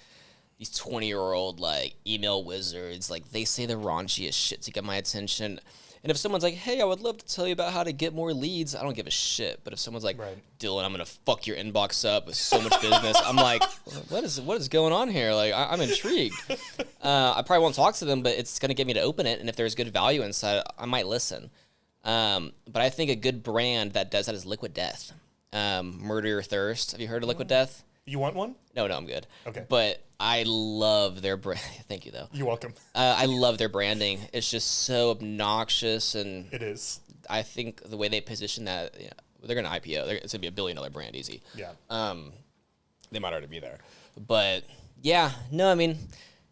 these 20-year-old like email wizards, like they say the raunchiest shit to get my attention. And if someone's like, hey, I would love to tell you about how to get more leads, I don't give a shit. But if someone's like, right, Dylan, I'm going to fuck your inbox up with so much business, I'm like, what is going on here? Like, I'm intrigued. I probably won't talk to them, but it's going to get me to open it. And if there's good value inside, I might listen. But I think a good brand that does that is Liquid Death. Murder Your Thirst. Have you heard of Liquid Death? You want one? No, I'm good. Okay. But I love their brand. Thank you, though. You're welcome. I love their branding. It's just so obnoxious, and it is. I think the way they position that, you know, they're going to IPO. It's going to be $1 billion brand, easy. Yeah. They might already be there. But yeah, no, I mean,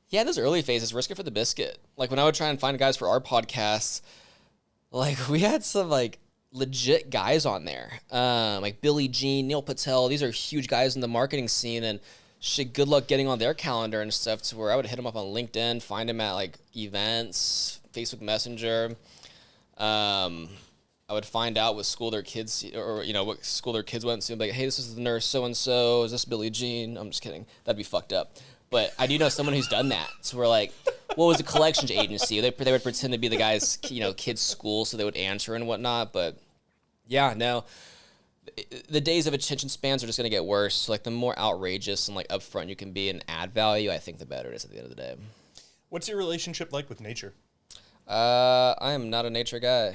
yeah, those early phases, risk it for the biscuit. Like when I would try and find guys for our podcasts, like we had some like legit guys on there, like Billy Jean, Neil Patel. These are huge guys in the marketing scene, and shit, good luck getting on their calendar and stuff. To where I would hit them up on LinkedIn, find them at like events, Facebook Messenger. I would find out what school their kids, or you know, what school their kids went to. Like, hey, this is the nurse so and so. Is this Billy Jean? I'm just kidding. That'd be fucked up. But I do know someone who's done that. So we're like, what was a collections agency? They would pretend to be the guy's, you know, kid's school, so they would answer and whatnot. But yeah, no, the days of attention spans are just going to get worse. So, like the more outrageous and like upfront you can be and add value, I think the better it is at the end of the day. What's your relationship like with nature? I am not a nature guy.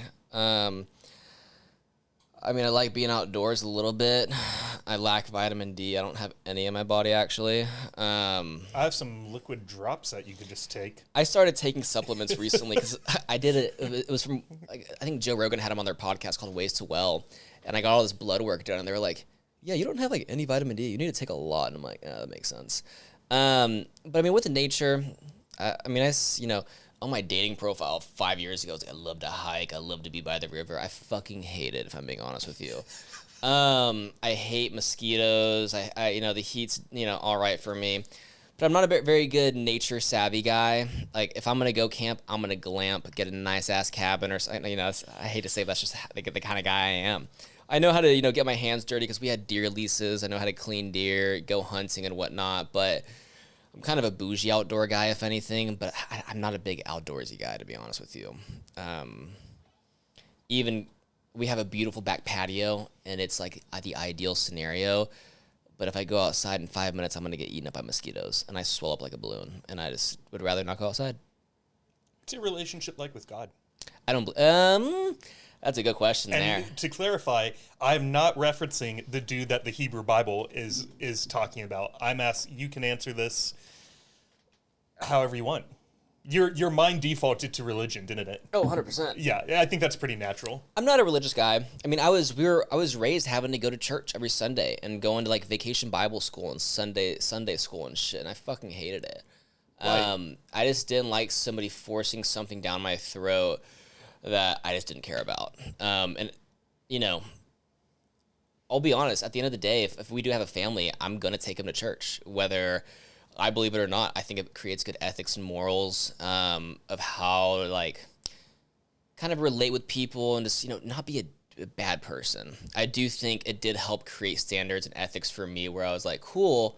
I mean, I like being outdoors a little bit. I lack vitamin D. I don't have any in my body, actually. I have some liquid drops that you could just take. I started taking supplements recently because I did it. It was from, like, I think Joe Rogan had him on their podcast called Ways to Well. And I got all this blood work done. And they were like, yeah, you don't have like any vitamin D. You need to take a lot. And I'm like, yeah, that makes sense. But I mean, with the nature, I mean, you know, on my dating profile 5 years ago, I was like, I love to hike. I love to be by the river. I fucking hate it, if I'm being honest with you. I hate mosquitoes. I you know, the heat's, you know, all right for me. But I'm not a very good nature savvy guy. Like, if I'm going to go camp, I'm going to glamp, get a nice ass cabin or something. You know, I hate to say, but that's just the kind of guy I am. I know how to, you know, get my hands dirty because we had deer leases. I know how to clean deer, go hunting and whatnot. But I'm kind of a bougie outdoor guy, if anything, but I'm not a big outdoorsy guy, to be honest with you. Even we have a beautiful back patio, and it's like the ideal scenario. But if I go outside in 5 minutes, I'm going to get eaten up by mosquitoes, and I swell up like a balloon, and I just would rather not go outside. What's your relationship like with God? I don't. That's a good question there. And to clarify, I'm not referencing the dude that the Hebrew Bible is talking about. I'm asking, you can answer this however you want. Your mind defaulted to religion, didn't it? Oh, 100%. Yeah, I think that's pretty natural. I'm not a religious guy. I mean, I was raised having to go to church every Sunday and going to like vacation Bible school and Sunday school and shit, and I fucking hated it. Right. I just didn't like somebody forcing something down my throat that I just didn't care about. And you know, I'll be honest, at the end of the day, if we do have a family, I'm going to take them to church. Whether I believe it or not, I think it creates good ethics and morals of how, like, kind of relate with people and just, not be a bad person. I do think it did help create standards and ethics for me where I was like, cool,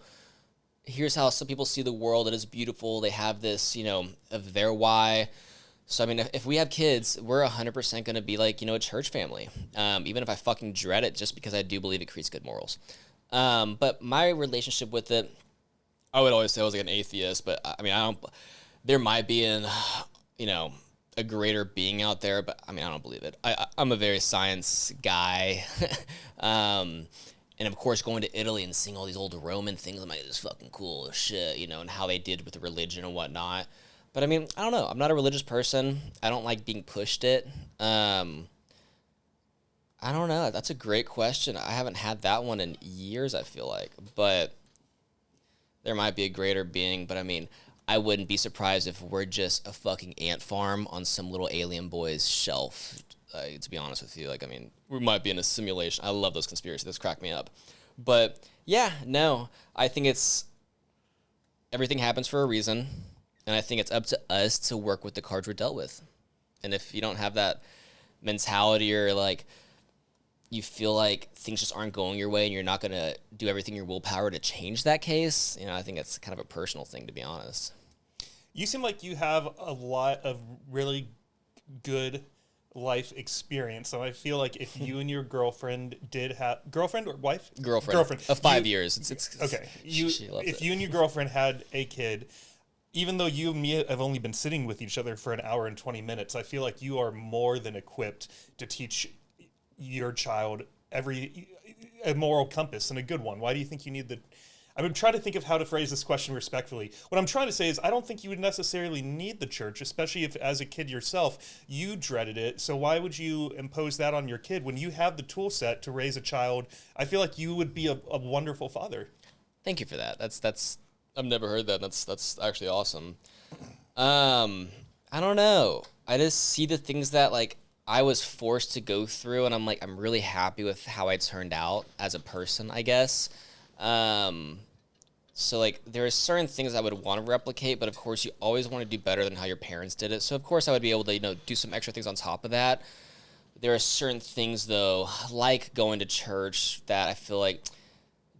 here's how some people see the world. It is beautiful. They have this, of their why. So, I mean, if we have kids, we're 100% going to be like, a church family. Even if I fucking dread it, just because I do believe it creates good morals. But my relationship with it, I would always say I was like an atheist, but I mean, there might be a greater being out there, but I mean, I don't believe it. I'm a very science guy. And of course, going to Italy and seeing all these old Roman things, I'm like, this is fucking cool as shit, and how they did with the religion and whatnot. But I mean, I don't know. I'm not a religious person. I don't like being pushed it. I don't know. That's a great question. I haven't had that one in years, I feel like. But there might be a greater being. But I mean, I wouldn't be surprised if we're just a fucking ant farm on some little alien boy's shelf. To be honest with you, like, I mean, we might be in a simulation. I love those conspiracies. Those crack me up. But yeah, no, I think everything happens for a reason. And I think it's up to us to work with the cards we're dealt with. And if you don't have that mentality, or like you feel like things just aren't going your way and you're not going to do everything in your willpower to change that case, I think it's kind of a personal thing, to be honest. You seem like you have a lot of really good life experience. And I feel like if you and your girlfriend did have... Girlfriend or wife? Girlfriend. Of 5 years. It's okay. If you and your girlfriend had a kid... Even though you and me have only been sitting with each other for an hour and 20 minutes, I feel like you are more than equipped to teach your child a moral compass, and a good one. Why do you think you need the... I'm trying to think of how to phrase this question respectfully. What I'm trying to say is I don't think you would necessarily need the church, especially if, as a kid yourself, you dreaded it. So why would you impose that on your kid when you have the tool set to raise a child? I feel like you would be a wonderful father. Thank you for that. That's I've never heard that. That's actually awesome. I don't know. I just see the things that, like, I was forced to go through, and I'm really happy with how I turned out as a person, I guess. So, like, there are certain things I would want to replicate, but of course you always want to do better than how your parents did it. So of course I would be able to, do some extra things on top of that. There are certain things, though, like going to church, that I feel like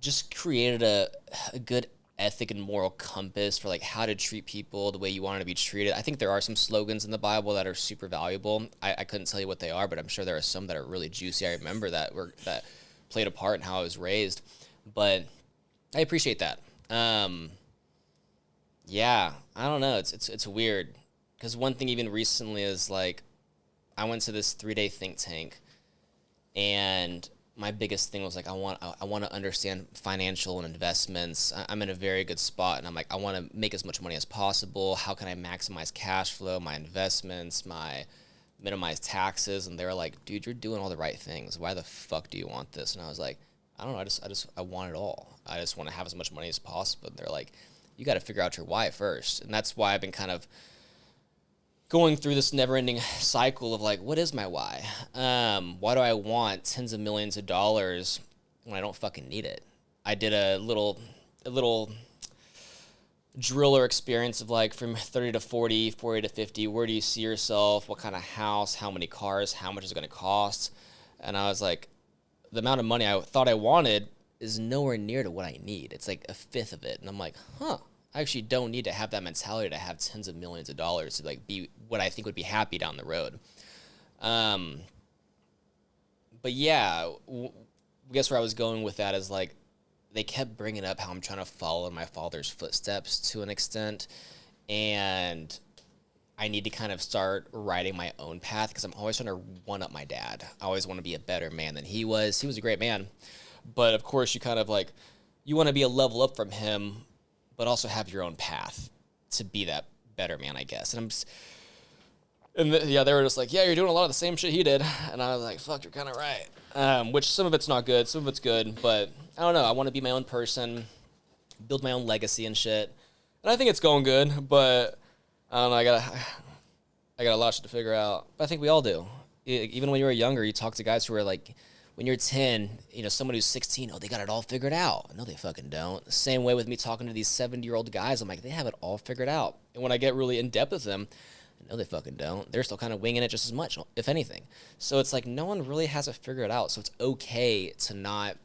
just created a good ethic and moral compass for, like, how to treat people the way you want to be treated. I think there are some slogans in the Bible that are super valuable. I couldn't tell you what they are, but I'm sure there are some that are really juicy. I remember that played a part in how I was raised, but I appreciate that. Yeah, I don't know. It's weird, because one thing even recently is, like, I went to this 3-day think tank, and my biggest thing was, like, I want to understand financial and investments. I'm in a very good spot, and I'm like, I want to make as much money as possible. How can I maximize cash flow, my investments, minimize taxes? And they were like, dude, you're doing all the right things. Why the fuck do you want this? And I was like, I don't know. I want it all. I just want to have as much money as possible. And they're like, you got to figure out your why first. And that's why I've been kind of going through this never-ending cycle of, like, what is my why? Why do I want tens of millions of dollars when I don't fucking need it? I did a little driller experience of, like, from 30 to 40, 40 to 50. Where do you see yourself? What kind of house? How many cars? How much is it going to cost? And I was like, the amount of money I thought I wanted is nowhere near to what I need. It's like a fifth of it. And I'm like, I actually don't need to have that mentality to have tens of millions of dollars to, like, be what I think would be happy down the road. But yeah, I guess where I was going with that is, like, they kept bringing up how I'm trying to follow in my father's footsteps to an extent. And I need to kind of start writing my own path because I'm always trying to one up my dad. I always want to be a better man than he was. He was a great man. But of course, you kind of like, you want to be a level up from him, but also have your own path to be that better man, I guess. And they were just like, yeah, you're doing a lot of the same shit he did. And I was like, fuck, you're kind of right. Which some of it's not good, some of it's good. But I don't know. I want to be my own person, build my own legacy and shit. And I think it's going good, but I don't know. I got a lot of shit to figure out. But I think we all do. Even when you were younger, you talk to guys who are like, when you're 10, someone who's 16, oh, they got it all figured out. No, they fucking don't. The same way with me talking to these 70-year-old guys, I'm like, they have it all figured out. And when I get really in depth with them, no, they fucking don't. They're still kind of winging it just as much, if anything. So it's like no one really has it figured out. So it's okay to not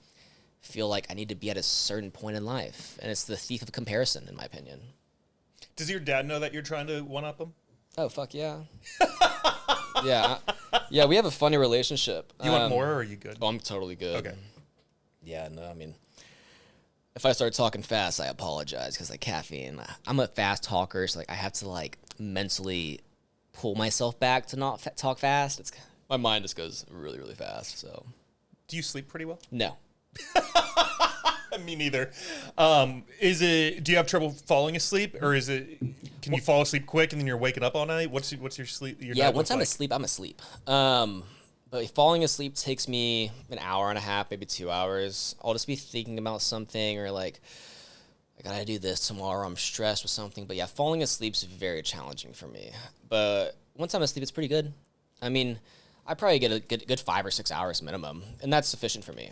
feel like I need to be at a certain point in life. And it's the thief of comparison, in my opinion. Does your dad know that you're trying to one-up him? Oh, fuck yeah. Yeah, we have a funny relationship. You want more, or are you good? Oh, I'm totally good. Okay. Yeah, no, I mean, if I start talking fast, I apologize because like caffeine. I'm a fast talker, so like I have to like mentally pull myself back to not talk fast. My mind just goes really, really fast. So, do you sleep pretty well? No. Me neither. Do you have trouble falling asleep, or can you fall asleep quick and then you're waking up all night? What's your sleep? Once I'm asleep, I'm asleep. But falling asleep takes me an hour and a half, maybe 2 hours. I'll just be thinking about something, or like, I gotta do this tomorrow. I'm stressed with something. But yeah, falling asleep is very challenging for me. But once I'm asleep, it's pretty good. I mean, I probably get a good 5 or 6 hours minimum, and that's sufficient for me.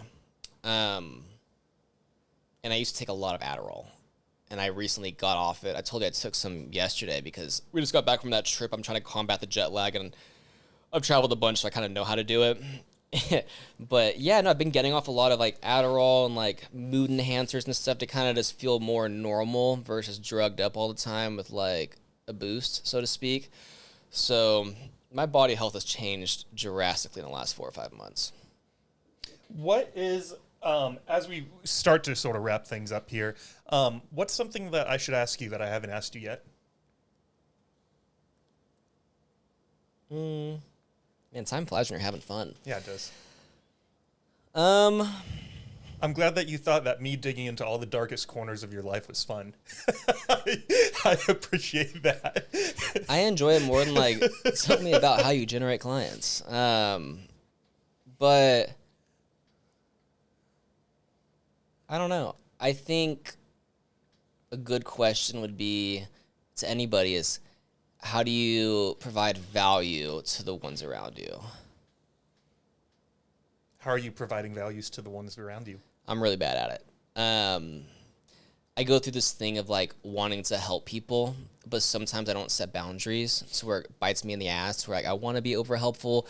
And I used to take a lot of Adderall, and I recently got off it. I told you I took some yesterday because we just got back from that trip. I'm trying to combat the jet lag, and I've traveled a bunch, so I kind of know how to do it. But yeah, no, I've been getting off a lot of like Adderall and like mood enhancers and stuff to kind of just feel more normal versus drugged up all the time with like a boost, so to speak. So my body health has changed drastically in the last 4 or 5 months. What is... as we start to sort of wrap things up here, what's something that I should ask you that I haven't asked you yet? Man, time flies when you're having fun. Yeah, it does. Um, I'm glad that you thought that me digging into all the darkest corners of your life was fun. I appreciate that. I enjoy it more than like tell me about how you generate clients. But I don't know. I think a good question would be to anybody is, how do you provide value to the ones around you? How are you providing values to the ones around you? I'm really bad at it. I go through this thing of like wanting to help people, but sometimes I don't set boundaries to where it bites me in the ass, to where like I want to be over helpful,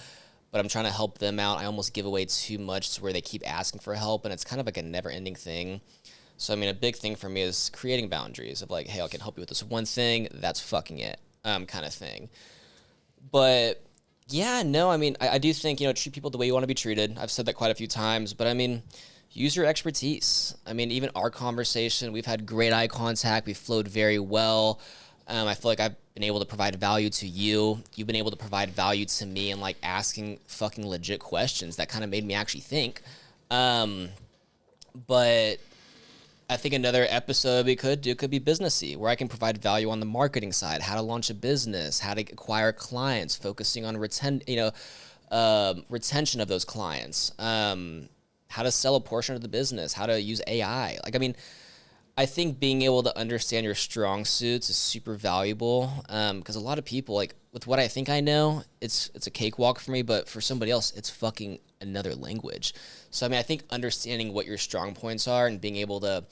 but I'm trying to help them out. I almost give away too much to where they keep asking for help, and it's kind of like a never-ending thing. So, I mean, a big thing for me is creating boundaries of like, hey, I can help you with this one thing, that's fucking it, kind of thing. But yeah, no, I mean, I do think, treat people the way you want to be treated. I've said that quite a few times, but I mean, use your expertise. I mean, even our conversation, we've had great eye contact. We've flowed very well. I feel like I've been able to provide value to you. You've been able to provide value to me, and like asking fucking legit questions that kind of made me actually think. But I think another episode we could do could be businessy, where I can provide value on the marketing side, how to launch a business, how to acquire clients, focusing on retention of those clients, how to sell a portion of the business, how to use AI. Like, I mean, I think being able to understand your strong suits is super valuable, because a lot of people, like, with what I think I know, it's a cakewalk for me, but for somebody else, it's fucking another language. So, I mean, I think understanding what your strong points are and being able to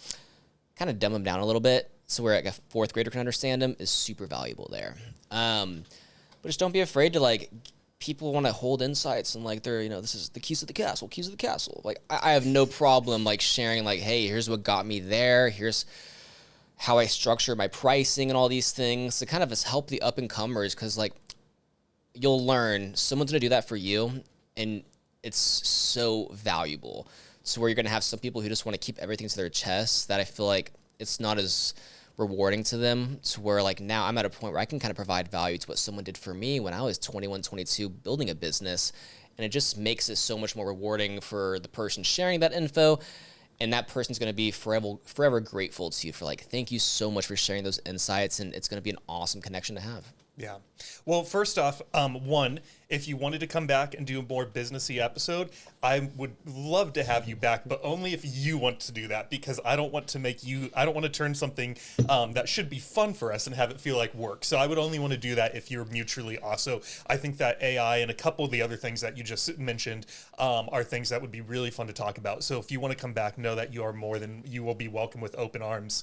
kind of dumb them down a little bit so where like a fourth grader can understand them is super valuable there. But just don't be afraid to, like, people want to hold insights and like they're, this is the keys of the castle. Like, I have no problem like sharing like, hey, here's what got me there. Here's how I structure my pricing and all these things to kind of just help the up and comers. Cause like you'll learn someone's going to do that for you, and it's so valuable. So where you're going to have some people who just want to keep everything to their chest, that I feel like it's not as rewarding to them, to where like now I'm at a point where I can kind of provide value to what someone did for me when I was 21, 22, building a business. And it just makes it so much more rewarding for the person sharing that info. And that person's going to be forever grateful to you for like, thank you so much for sharing those insights. And it's going to be an awesome connection to have. Yeah. Well, first off, one, if you wanted to come back and do a more businessy episode, I would love to have you back, but only if you want to do that, because I don't want to turn something that should be fun for us and have it feel like work. So I would only want to do that if you're mutually also. I think that AI and a couple of the other things that you just mentioned are things that would be really fun to talk about. So if you want to come back, know that you will be welcome with open arms.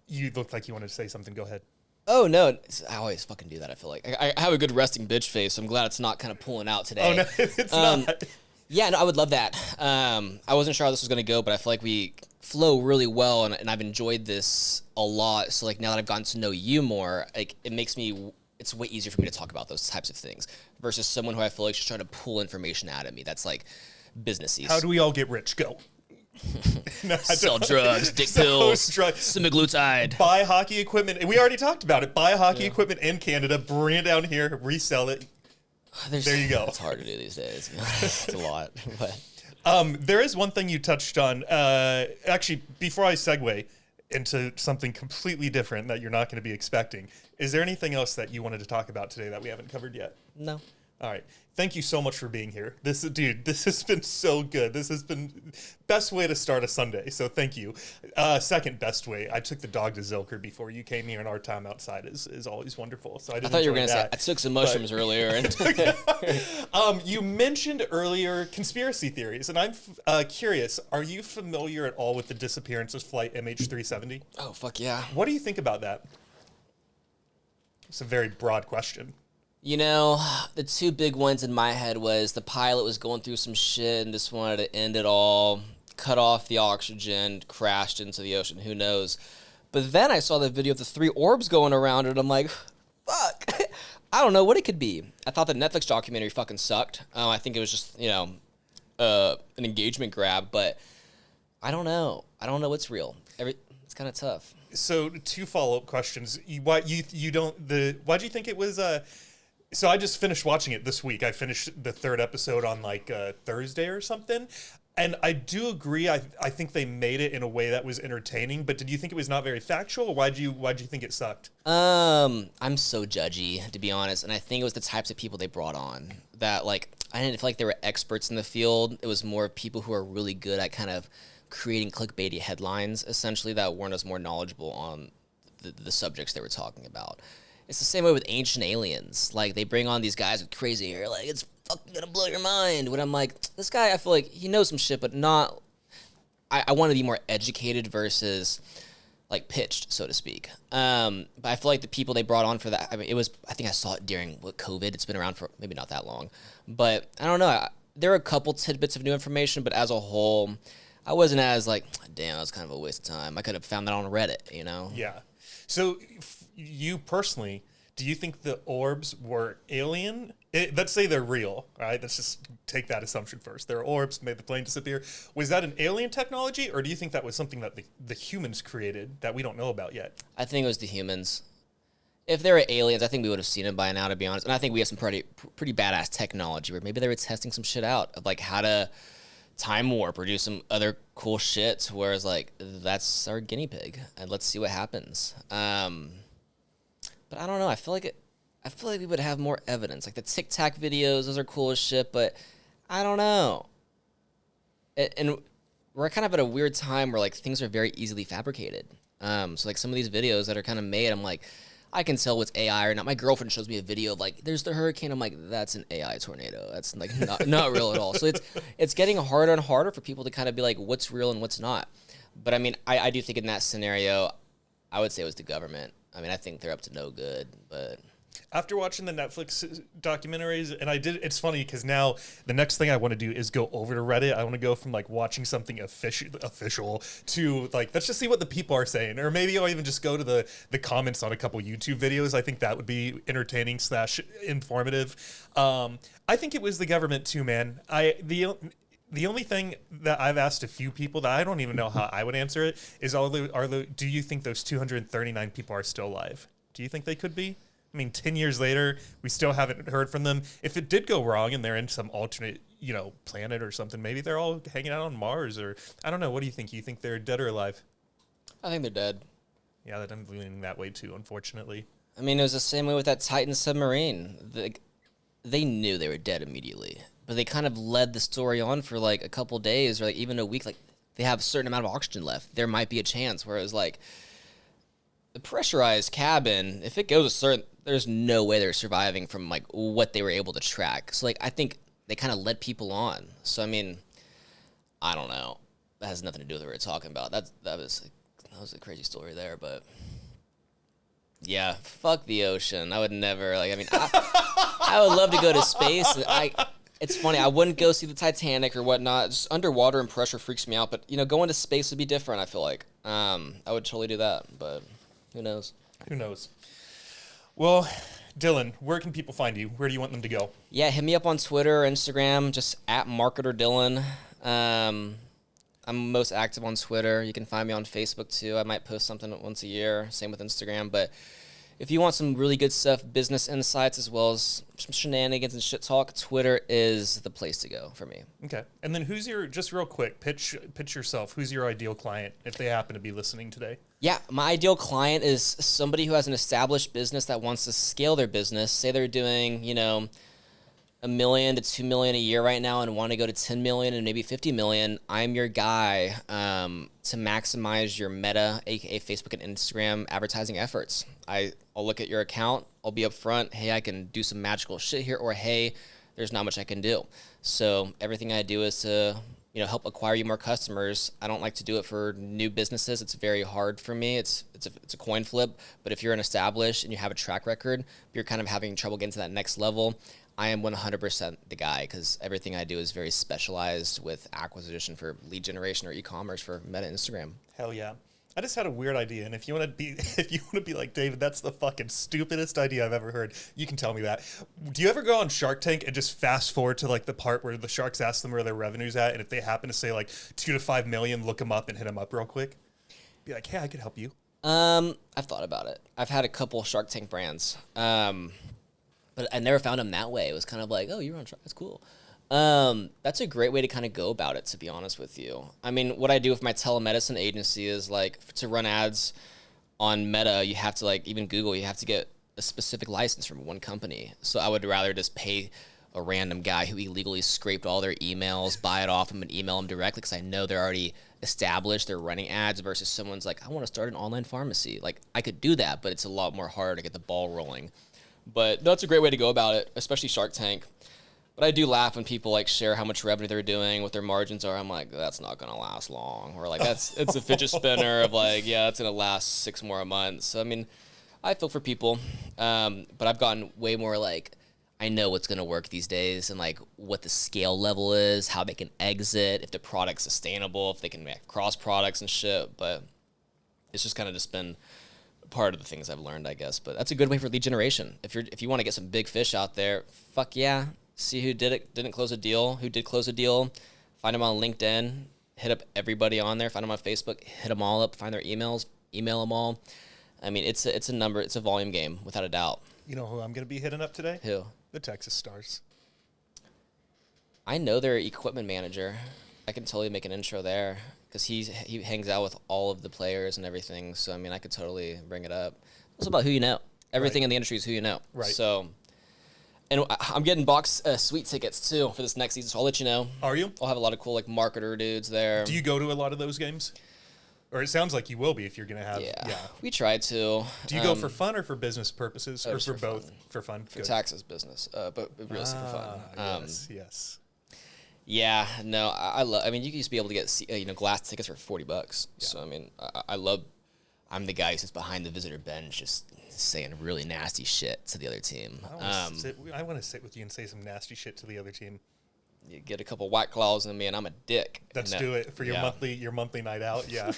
You looked like you wanted to say something. Go ahead. Oh, no. I always fucking do that, I feel like. I have a good resting bitch face, so I'm glad it's not kind of pulling out today. Oh, no, it's not. Yeah, no, I would love that. I wasn't sure how this was going to go, but I feel like we flow really well, and I've enjoyed this a lot. So, like, now that I've gotten to know you more, like, it's way easier for me to talk about those types of things versus someone who I feel like is just trying to pull information out of me that's, like, businessy. How do we all get rich? Go. No, sell drugs, dick pills, semaglutide. Buy hockey equipment. We already talked about it. Buy hockey equipment in Canada, bring it down here, resell it. There you go. It's hard to do these days. It's a lot. But. There is one thing you touched on. Actually, before I segue into something completely different that you're not going to be expecting, is there anything else that you wanted to talk about today that we haven't covered yet? No. All right. Thank you so much for being here. This has been so good. This has been best way to start a Sunday. So thank you. Second best way. I took the dog to Zilker before you came here, and our time outside is always wonderful. So I thought you were going to say I took some mushrooms earlier. And you mentioned earlier conspiracy theories, and I'm curious. Are you familiar at all with the disappearance of Flight MH370? Oh fuck yeah! What do you think about that? It's a very broad question. You know, the two big ones in my head was the pilot was going through some shit and just wanted to end it all, cut off the oxygen, crashed into the ocean, who knows. But then I saw the video of the 3 orbs going around and I'm like, fuck, I don't know what it could be. I thought the Netflix documentary fucking sucked. I think it was just, an engagement grab, but I don't know. I don't know what's real. It's kind of tough. So 2 follow-up questions. Why do you think it was... So I just finished watching it this week. I finished the 3rd episode on like Thursday or something. And I do agree. I think they made it in a way that was entertaining. But did you think it was not very factual? Or why'd you think it sucked? I'm so judgy, to be honest. And I think it was the types of people they brought on that, like, I didn't feel like they were experts in the field. It was more people who are really good at kind of creating clickbaity headlines, essentially, that weren't as more knowledgeable on the subjects they were talking about. It's the same way with Ancient Aliens. Like, they bring on these guys with crazy hair, like, it's fucking gonna blow your mind. When I'm like, this guy, I feel like he knows some shit, but not... I want to be more educated versus, like, pitched, so to speak. But I feel like the people they brought on for that, I mean, I think I saw it during COVID. It's been around for maybe not that long. But, I don't know. There are a couple tidbits of new information, but as a whole, I wasn't as, like, damn, that was kind of a waste of time. I could have found that on Reddit, you know? Yeah. So... You personally, do you think the orbs were alien? Let's say they're real, right? Let's just take that assumption first. They're orbs, made the plane disappear. Was that an alien technology, or do you think that was something that the humans created that we don't know about yet? I think it was the humans. If they were aliens, I think we would have seen them by now, to be honest. And I think we have some pretty badass technology where maybe they were testing some shit out of, like, how to time warp or do some other cool shit, whereas, like, that's our guinea pig, and let's see what happens. But I don't know. I feel like we would have more evidence. Like the Tic Tac videos, those are cool as shit, but I don't know. And we're kind of at a weird time where, like, things are very easily fabricated. So, like, some of these videos that are kind of made, I'm like, I can tell what's AI or not. My girlfriend shows me a video of, like, there's the hurricane. I'm like, that's an AI tornado. That's, like, not real at all. So it's getting harder and harder for people to kind of be like, what's real and what's not. But, I mean, I do think in that scenario, I would say it was the government. I mean, I think they're up to no good, but... After watching the Netflix documentaries, and it's funny because now the next thing I want to do is go over to Reddit. I want to go from, like, watching something official to, like, let's just see what the people are saying. Or maybe I'll even just go to the comments on a couple YouTube videos. I think that would be entertaining / informative. I think it was the government too, man. The only thing that I've asked a few people that I don't even know how I would answer it is, do you think those 239 people are still alive? Do you think they could be? I mean, 10 years later, we still haven't heard from them. If it did go wrong and they're in some alternate, planet or something, maybe they're all hanging out on Mars, or I don't know. What do you think? You think they're dead or alive? I think they're dead. Yeah, I'm leaning that way too, unfortunately. I mean, it was the same way with that Titan submarine. They knew they were dead immediately, but they kind of led the story on for like a couple days or like even a week. Like they have a certain amount of oxygen left. There might be a chance, where it was like the pressurized cabin, if it goes a certain, there's no way they're surviving from like what they were able to track. So like I think they kind of led people on. So I mean, I don't know. That has nothing to do with what we're talking about. That was a crazy story there, but. Yeah, fuck the ocean. I would never, I would love to go to space. It's funny, I wouldn't go see the Titanic or whatnot. Just underwater and pressure freaks me out. But, going to space would be different, I feel like. I would totally do that, but who knows? Who knows? Well, Dylan, where can people find you? Where do you want them to go? Yeah, hit me up on Twitter or Instagram, just @MarketerDylan. I'm most active on Twitter. You can find me on Facebook, too. I might post something once a year. Same with Instagram. But if you want some really good stuff, business insights, as well as some shenanigans and shit talk, Twitter is the place to go for me. Okay. And then just real quick, pitch yourself. Who's your ideal client if they happen to be listening today? Yeah, my ideal client is somebody who has an established business that wants to scale their business. Say they're doing, $1 million to $2 million a year right now and want to go to 10 million and maybe 50 million. I'm your guy to maximize your Meta, aka Facebook and Instagram advertising efforts. I'll look at your account. I'll be upfront. Hey, I can do some magical shit here, or hey, there's not much I can do. So everything I do is to help acquire you more customers. I don't like to do it for new businesses. It's very hard for me. It's a coin flip. But if you're an established and you have a track record, you're kind of having trouble getting to that next level, I am 100% the guy, because everything I do is very specialized with acquisition for lead generation or e-commerce for Meta and Instagram. Hell yeah. I just had a weird idea, and if you want to be like, David, that's the fucking stupidest idea I've ever heard, you can tell me that. Do you ever go on Shark Tank and just fast forward to like the part where the sharks ask them where their revenue's at, and if they happen to say like 2 to 5 million, look them up and hit them up real quick? Be like, hey, I could help you. I've thought about it. I've had a couple Shark Tank brands. But I never found them that way. It was kind of like, oh, you're on Shark. That's cool. That's a great way to kind of go about it, to be honest with you. I mean, what I do with my telemedicine agency is like to run ads on Meta, you have to even Google, you have to get a specific license from one company. So I would rather just pay a random guy who illegally scraped all their emails, buy it off them and email them directly, because I know they're already established, they're running ads, versus someone's like, I want to start an online pharmacy. Like, I could do that, but it's a lot more harder to get the ball rolling. But that's a great way to go about it, especially Shark Tank. But I do laugh when people share how much revenue they're doing, what their margins are. I'm like, that's not gonna last long. Or it's a fidget spinner of yeah, it's gonna last 6 more months. So I mean, I feel for people, but I've gotten way more I know what's gonna work these days, and what the scale level is, how they can exit, if the product's sustainable, if they can make cross products and shit. But it's just kind of just been part of the things I've learned, I guess. But that's a good way for lead generation. If you want to get some big fish out there, fuck yeah, see who didn't close a deal, who did close a deal, find them on LinkedIn, hit up everybody on there, find them on Facebook, hit them all up, find their emails, email them all. I mean, it's a volume game, without a doubt. You know who I'm going to be hitting up today? Who? The Texas Stars. I know their equipment manager. I can totally make an intro there, because he hangs out with all of the players and everything. So, I mean, I could totally bring it up. It's about who you know. Everything in the industry is who you know. Right. So, and I'm getting box suite tickets, too, for this next season, so I'll let you know. Are you? I'll have a lot of cool, marketer dudes there. Do you go to a lot of those games? Or it sounds like you will be if you're going to have... Yeah, we try to. Do you go for fun or for business purposes? Or for both? Fun. For fun? For taxes business, but really for fun. Yes. Yeah, no, I love... I mean, you used to be able to get glass tickets for $40. Yeah. So, I mean, I love... I'm the guy who sits behind the visitor bench just saying really nasty shit to the other team. I want to sit with you and say some nasty shit to the other team. you get a couple White Claws in me, and I'm a dick. Let's do it for your monthly night out. Yeah.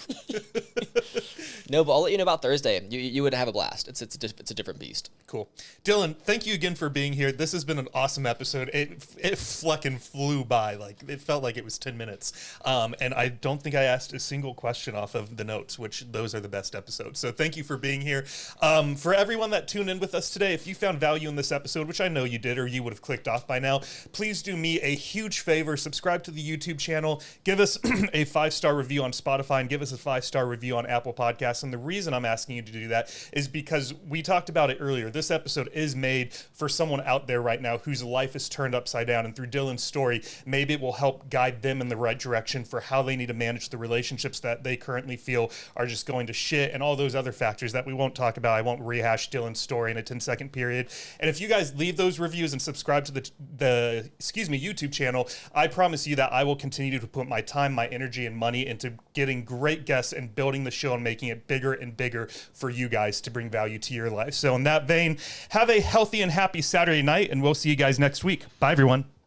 No, but I'll let you know about Thursday. You would have a blast. It's a different beast. Cool. Dylan, thank you again for being here. This has been an awesome episode. It fucking flew by. Like, it felt like it was 10 minutes. And I don't think I asked a single question off of the notes, which those are the best episodes. So thank you for being here. For everyone that tuned in with us today, if you found value in this episode, which I know you did, or you would have clicked off by now, please do me a huge favor. Subscribe to the YouTube channel. Give us a 5-star review on Spotify, and give us a 5-star review on Apple Podcasts. And the reason I'm asking you to do that is because we talked about it earlier. This episode is made for someone out there right now whose life is turned upside down. And through Dylan's story, maybe it will help guide them in the right direction for how they need to manage the relationships that they currently feel are just going to shit, and all those other factors that we won't talk about. I won't rehash Dylan's story in a 10-second period. And if you guys leave those reviews and subscribe to the YouTube channel, I promise you that I will continue to put my time, my energy, and money into getting great guests and building the show and making it bigger and bigger for you guys to bring value to your life. So in that vein, have a healthy and happy Saturday night, and we'll see you guys next week. Bye, everyone.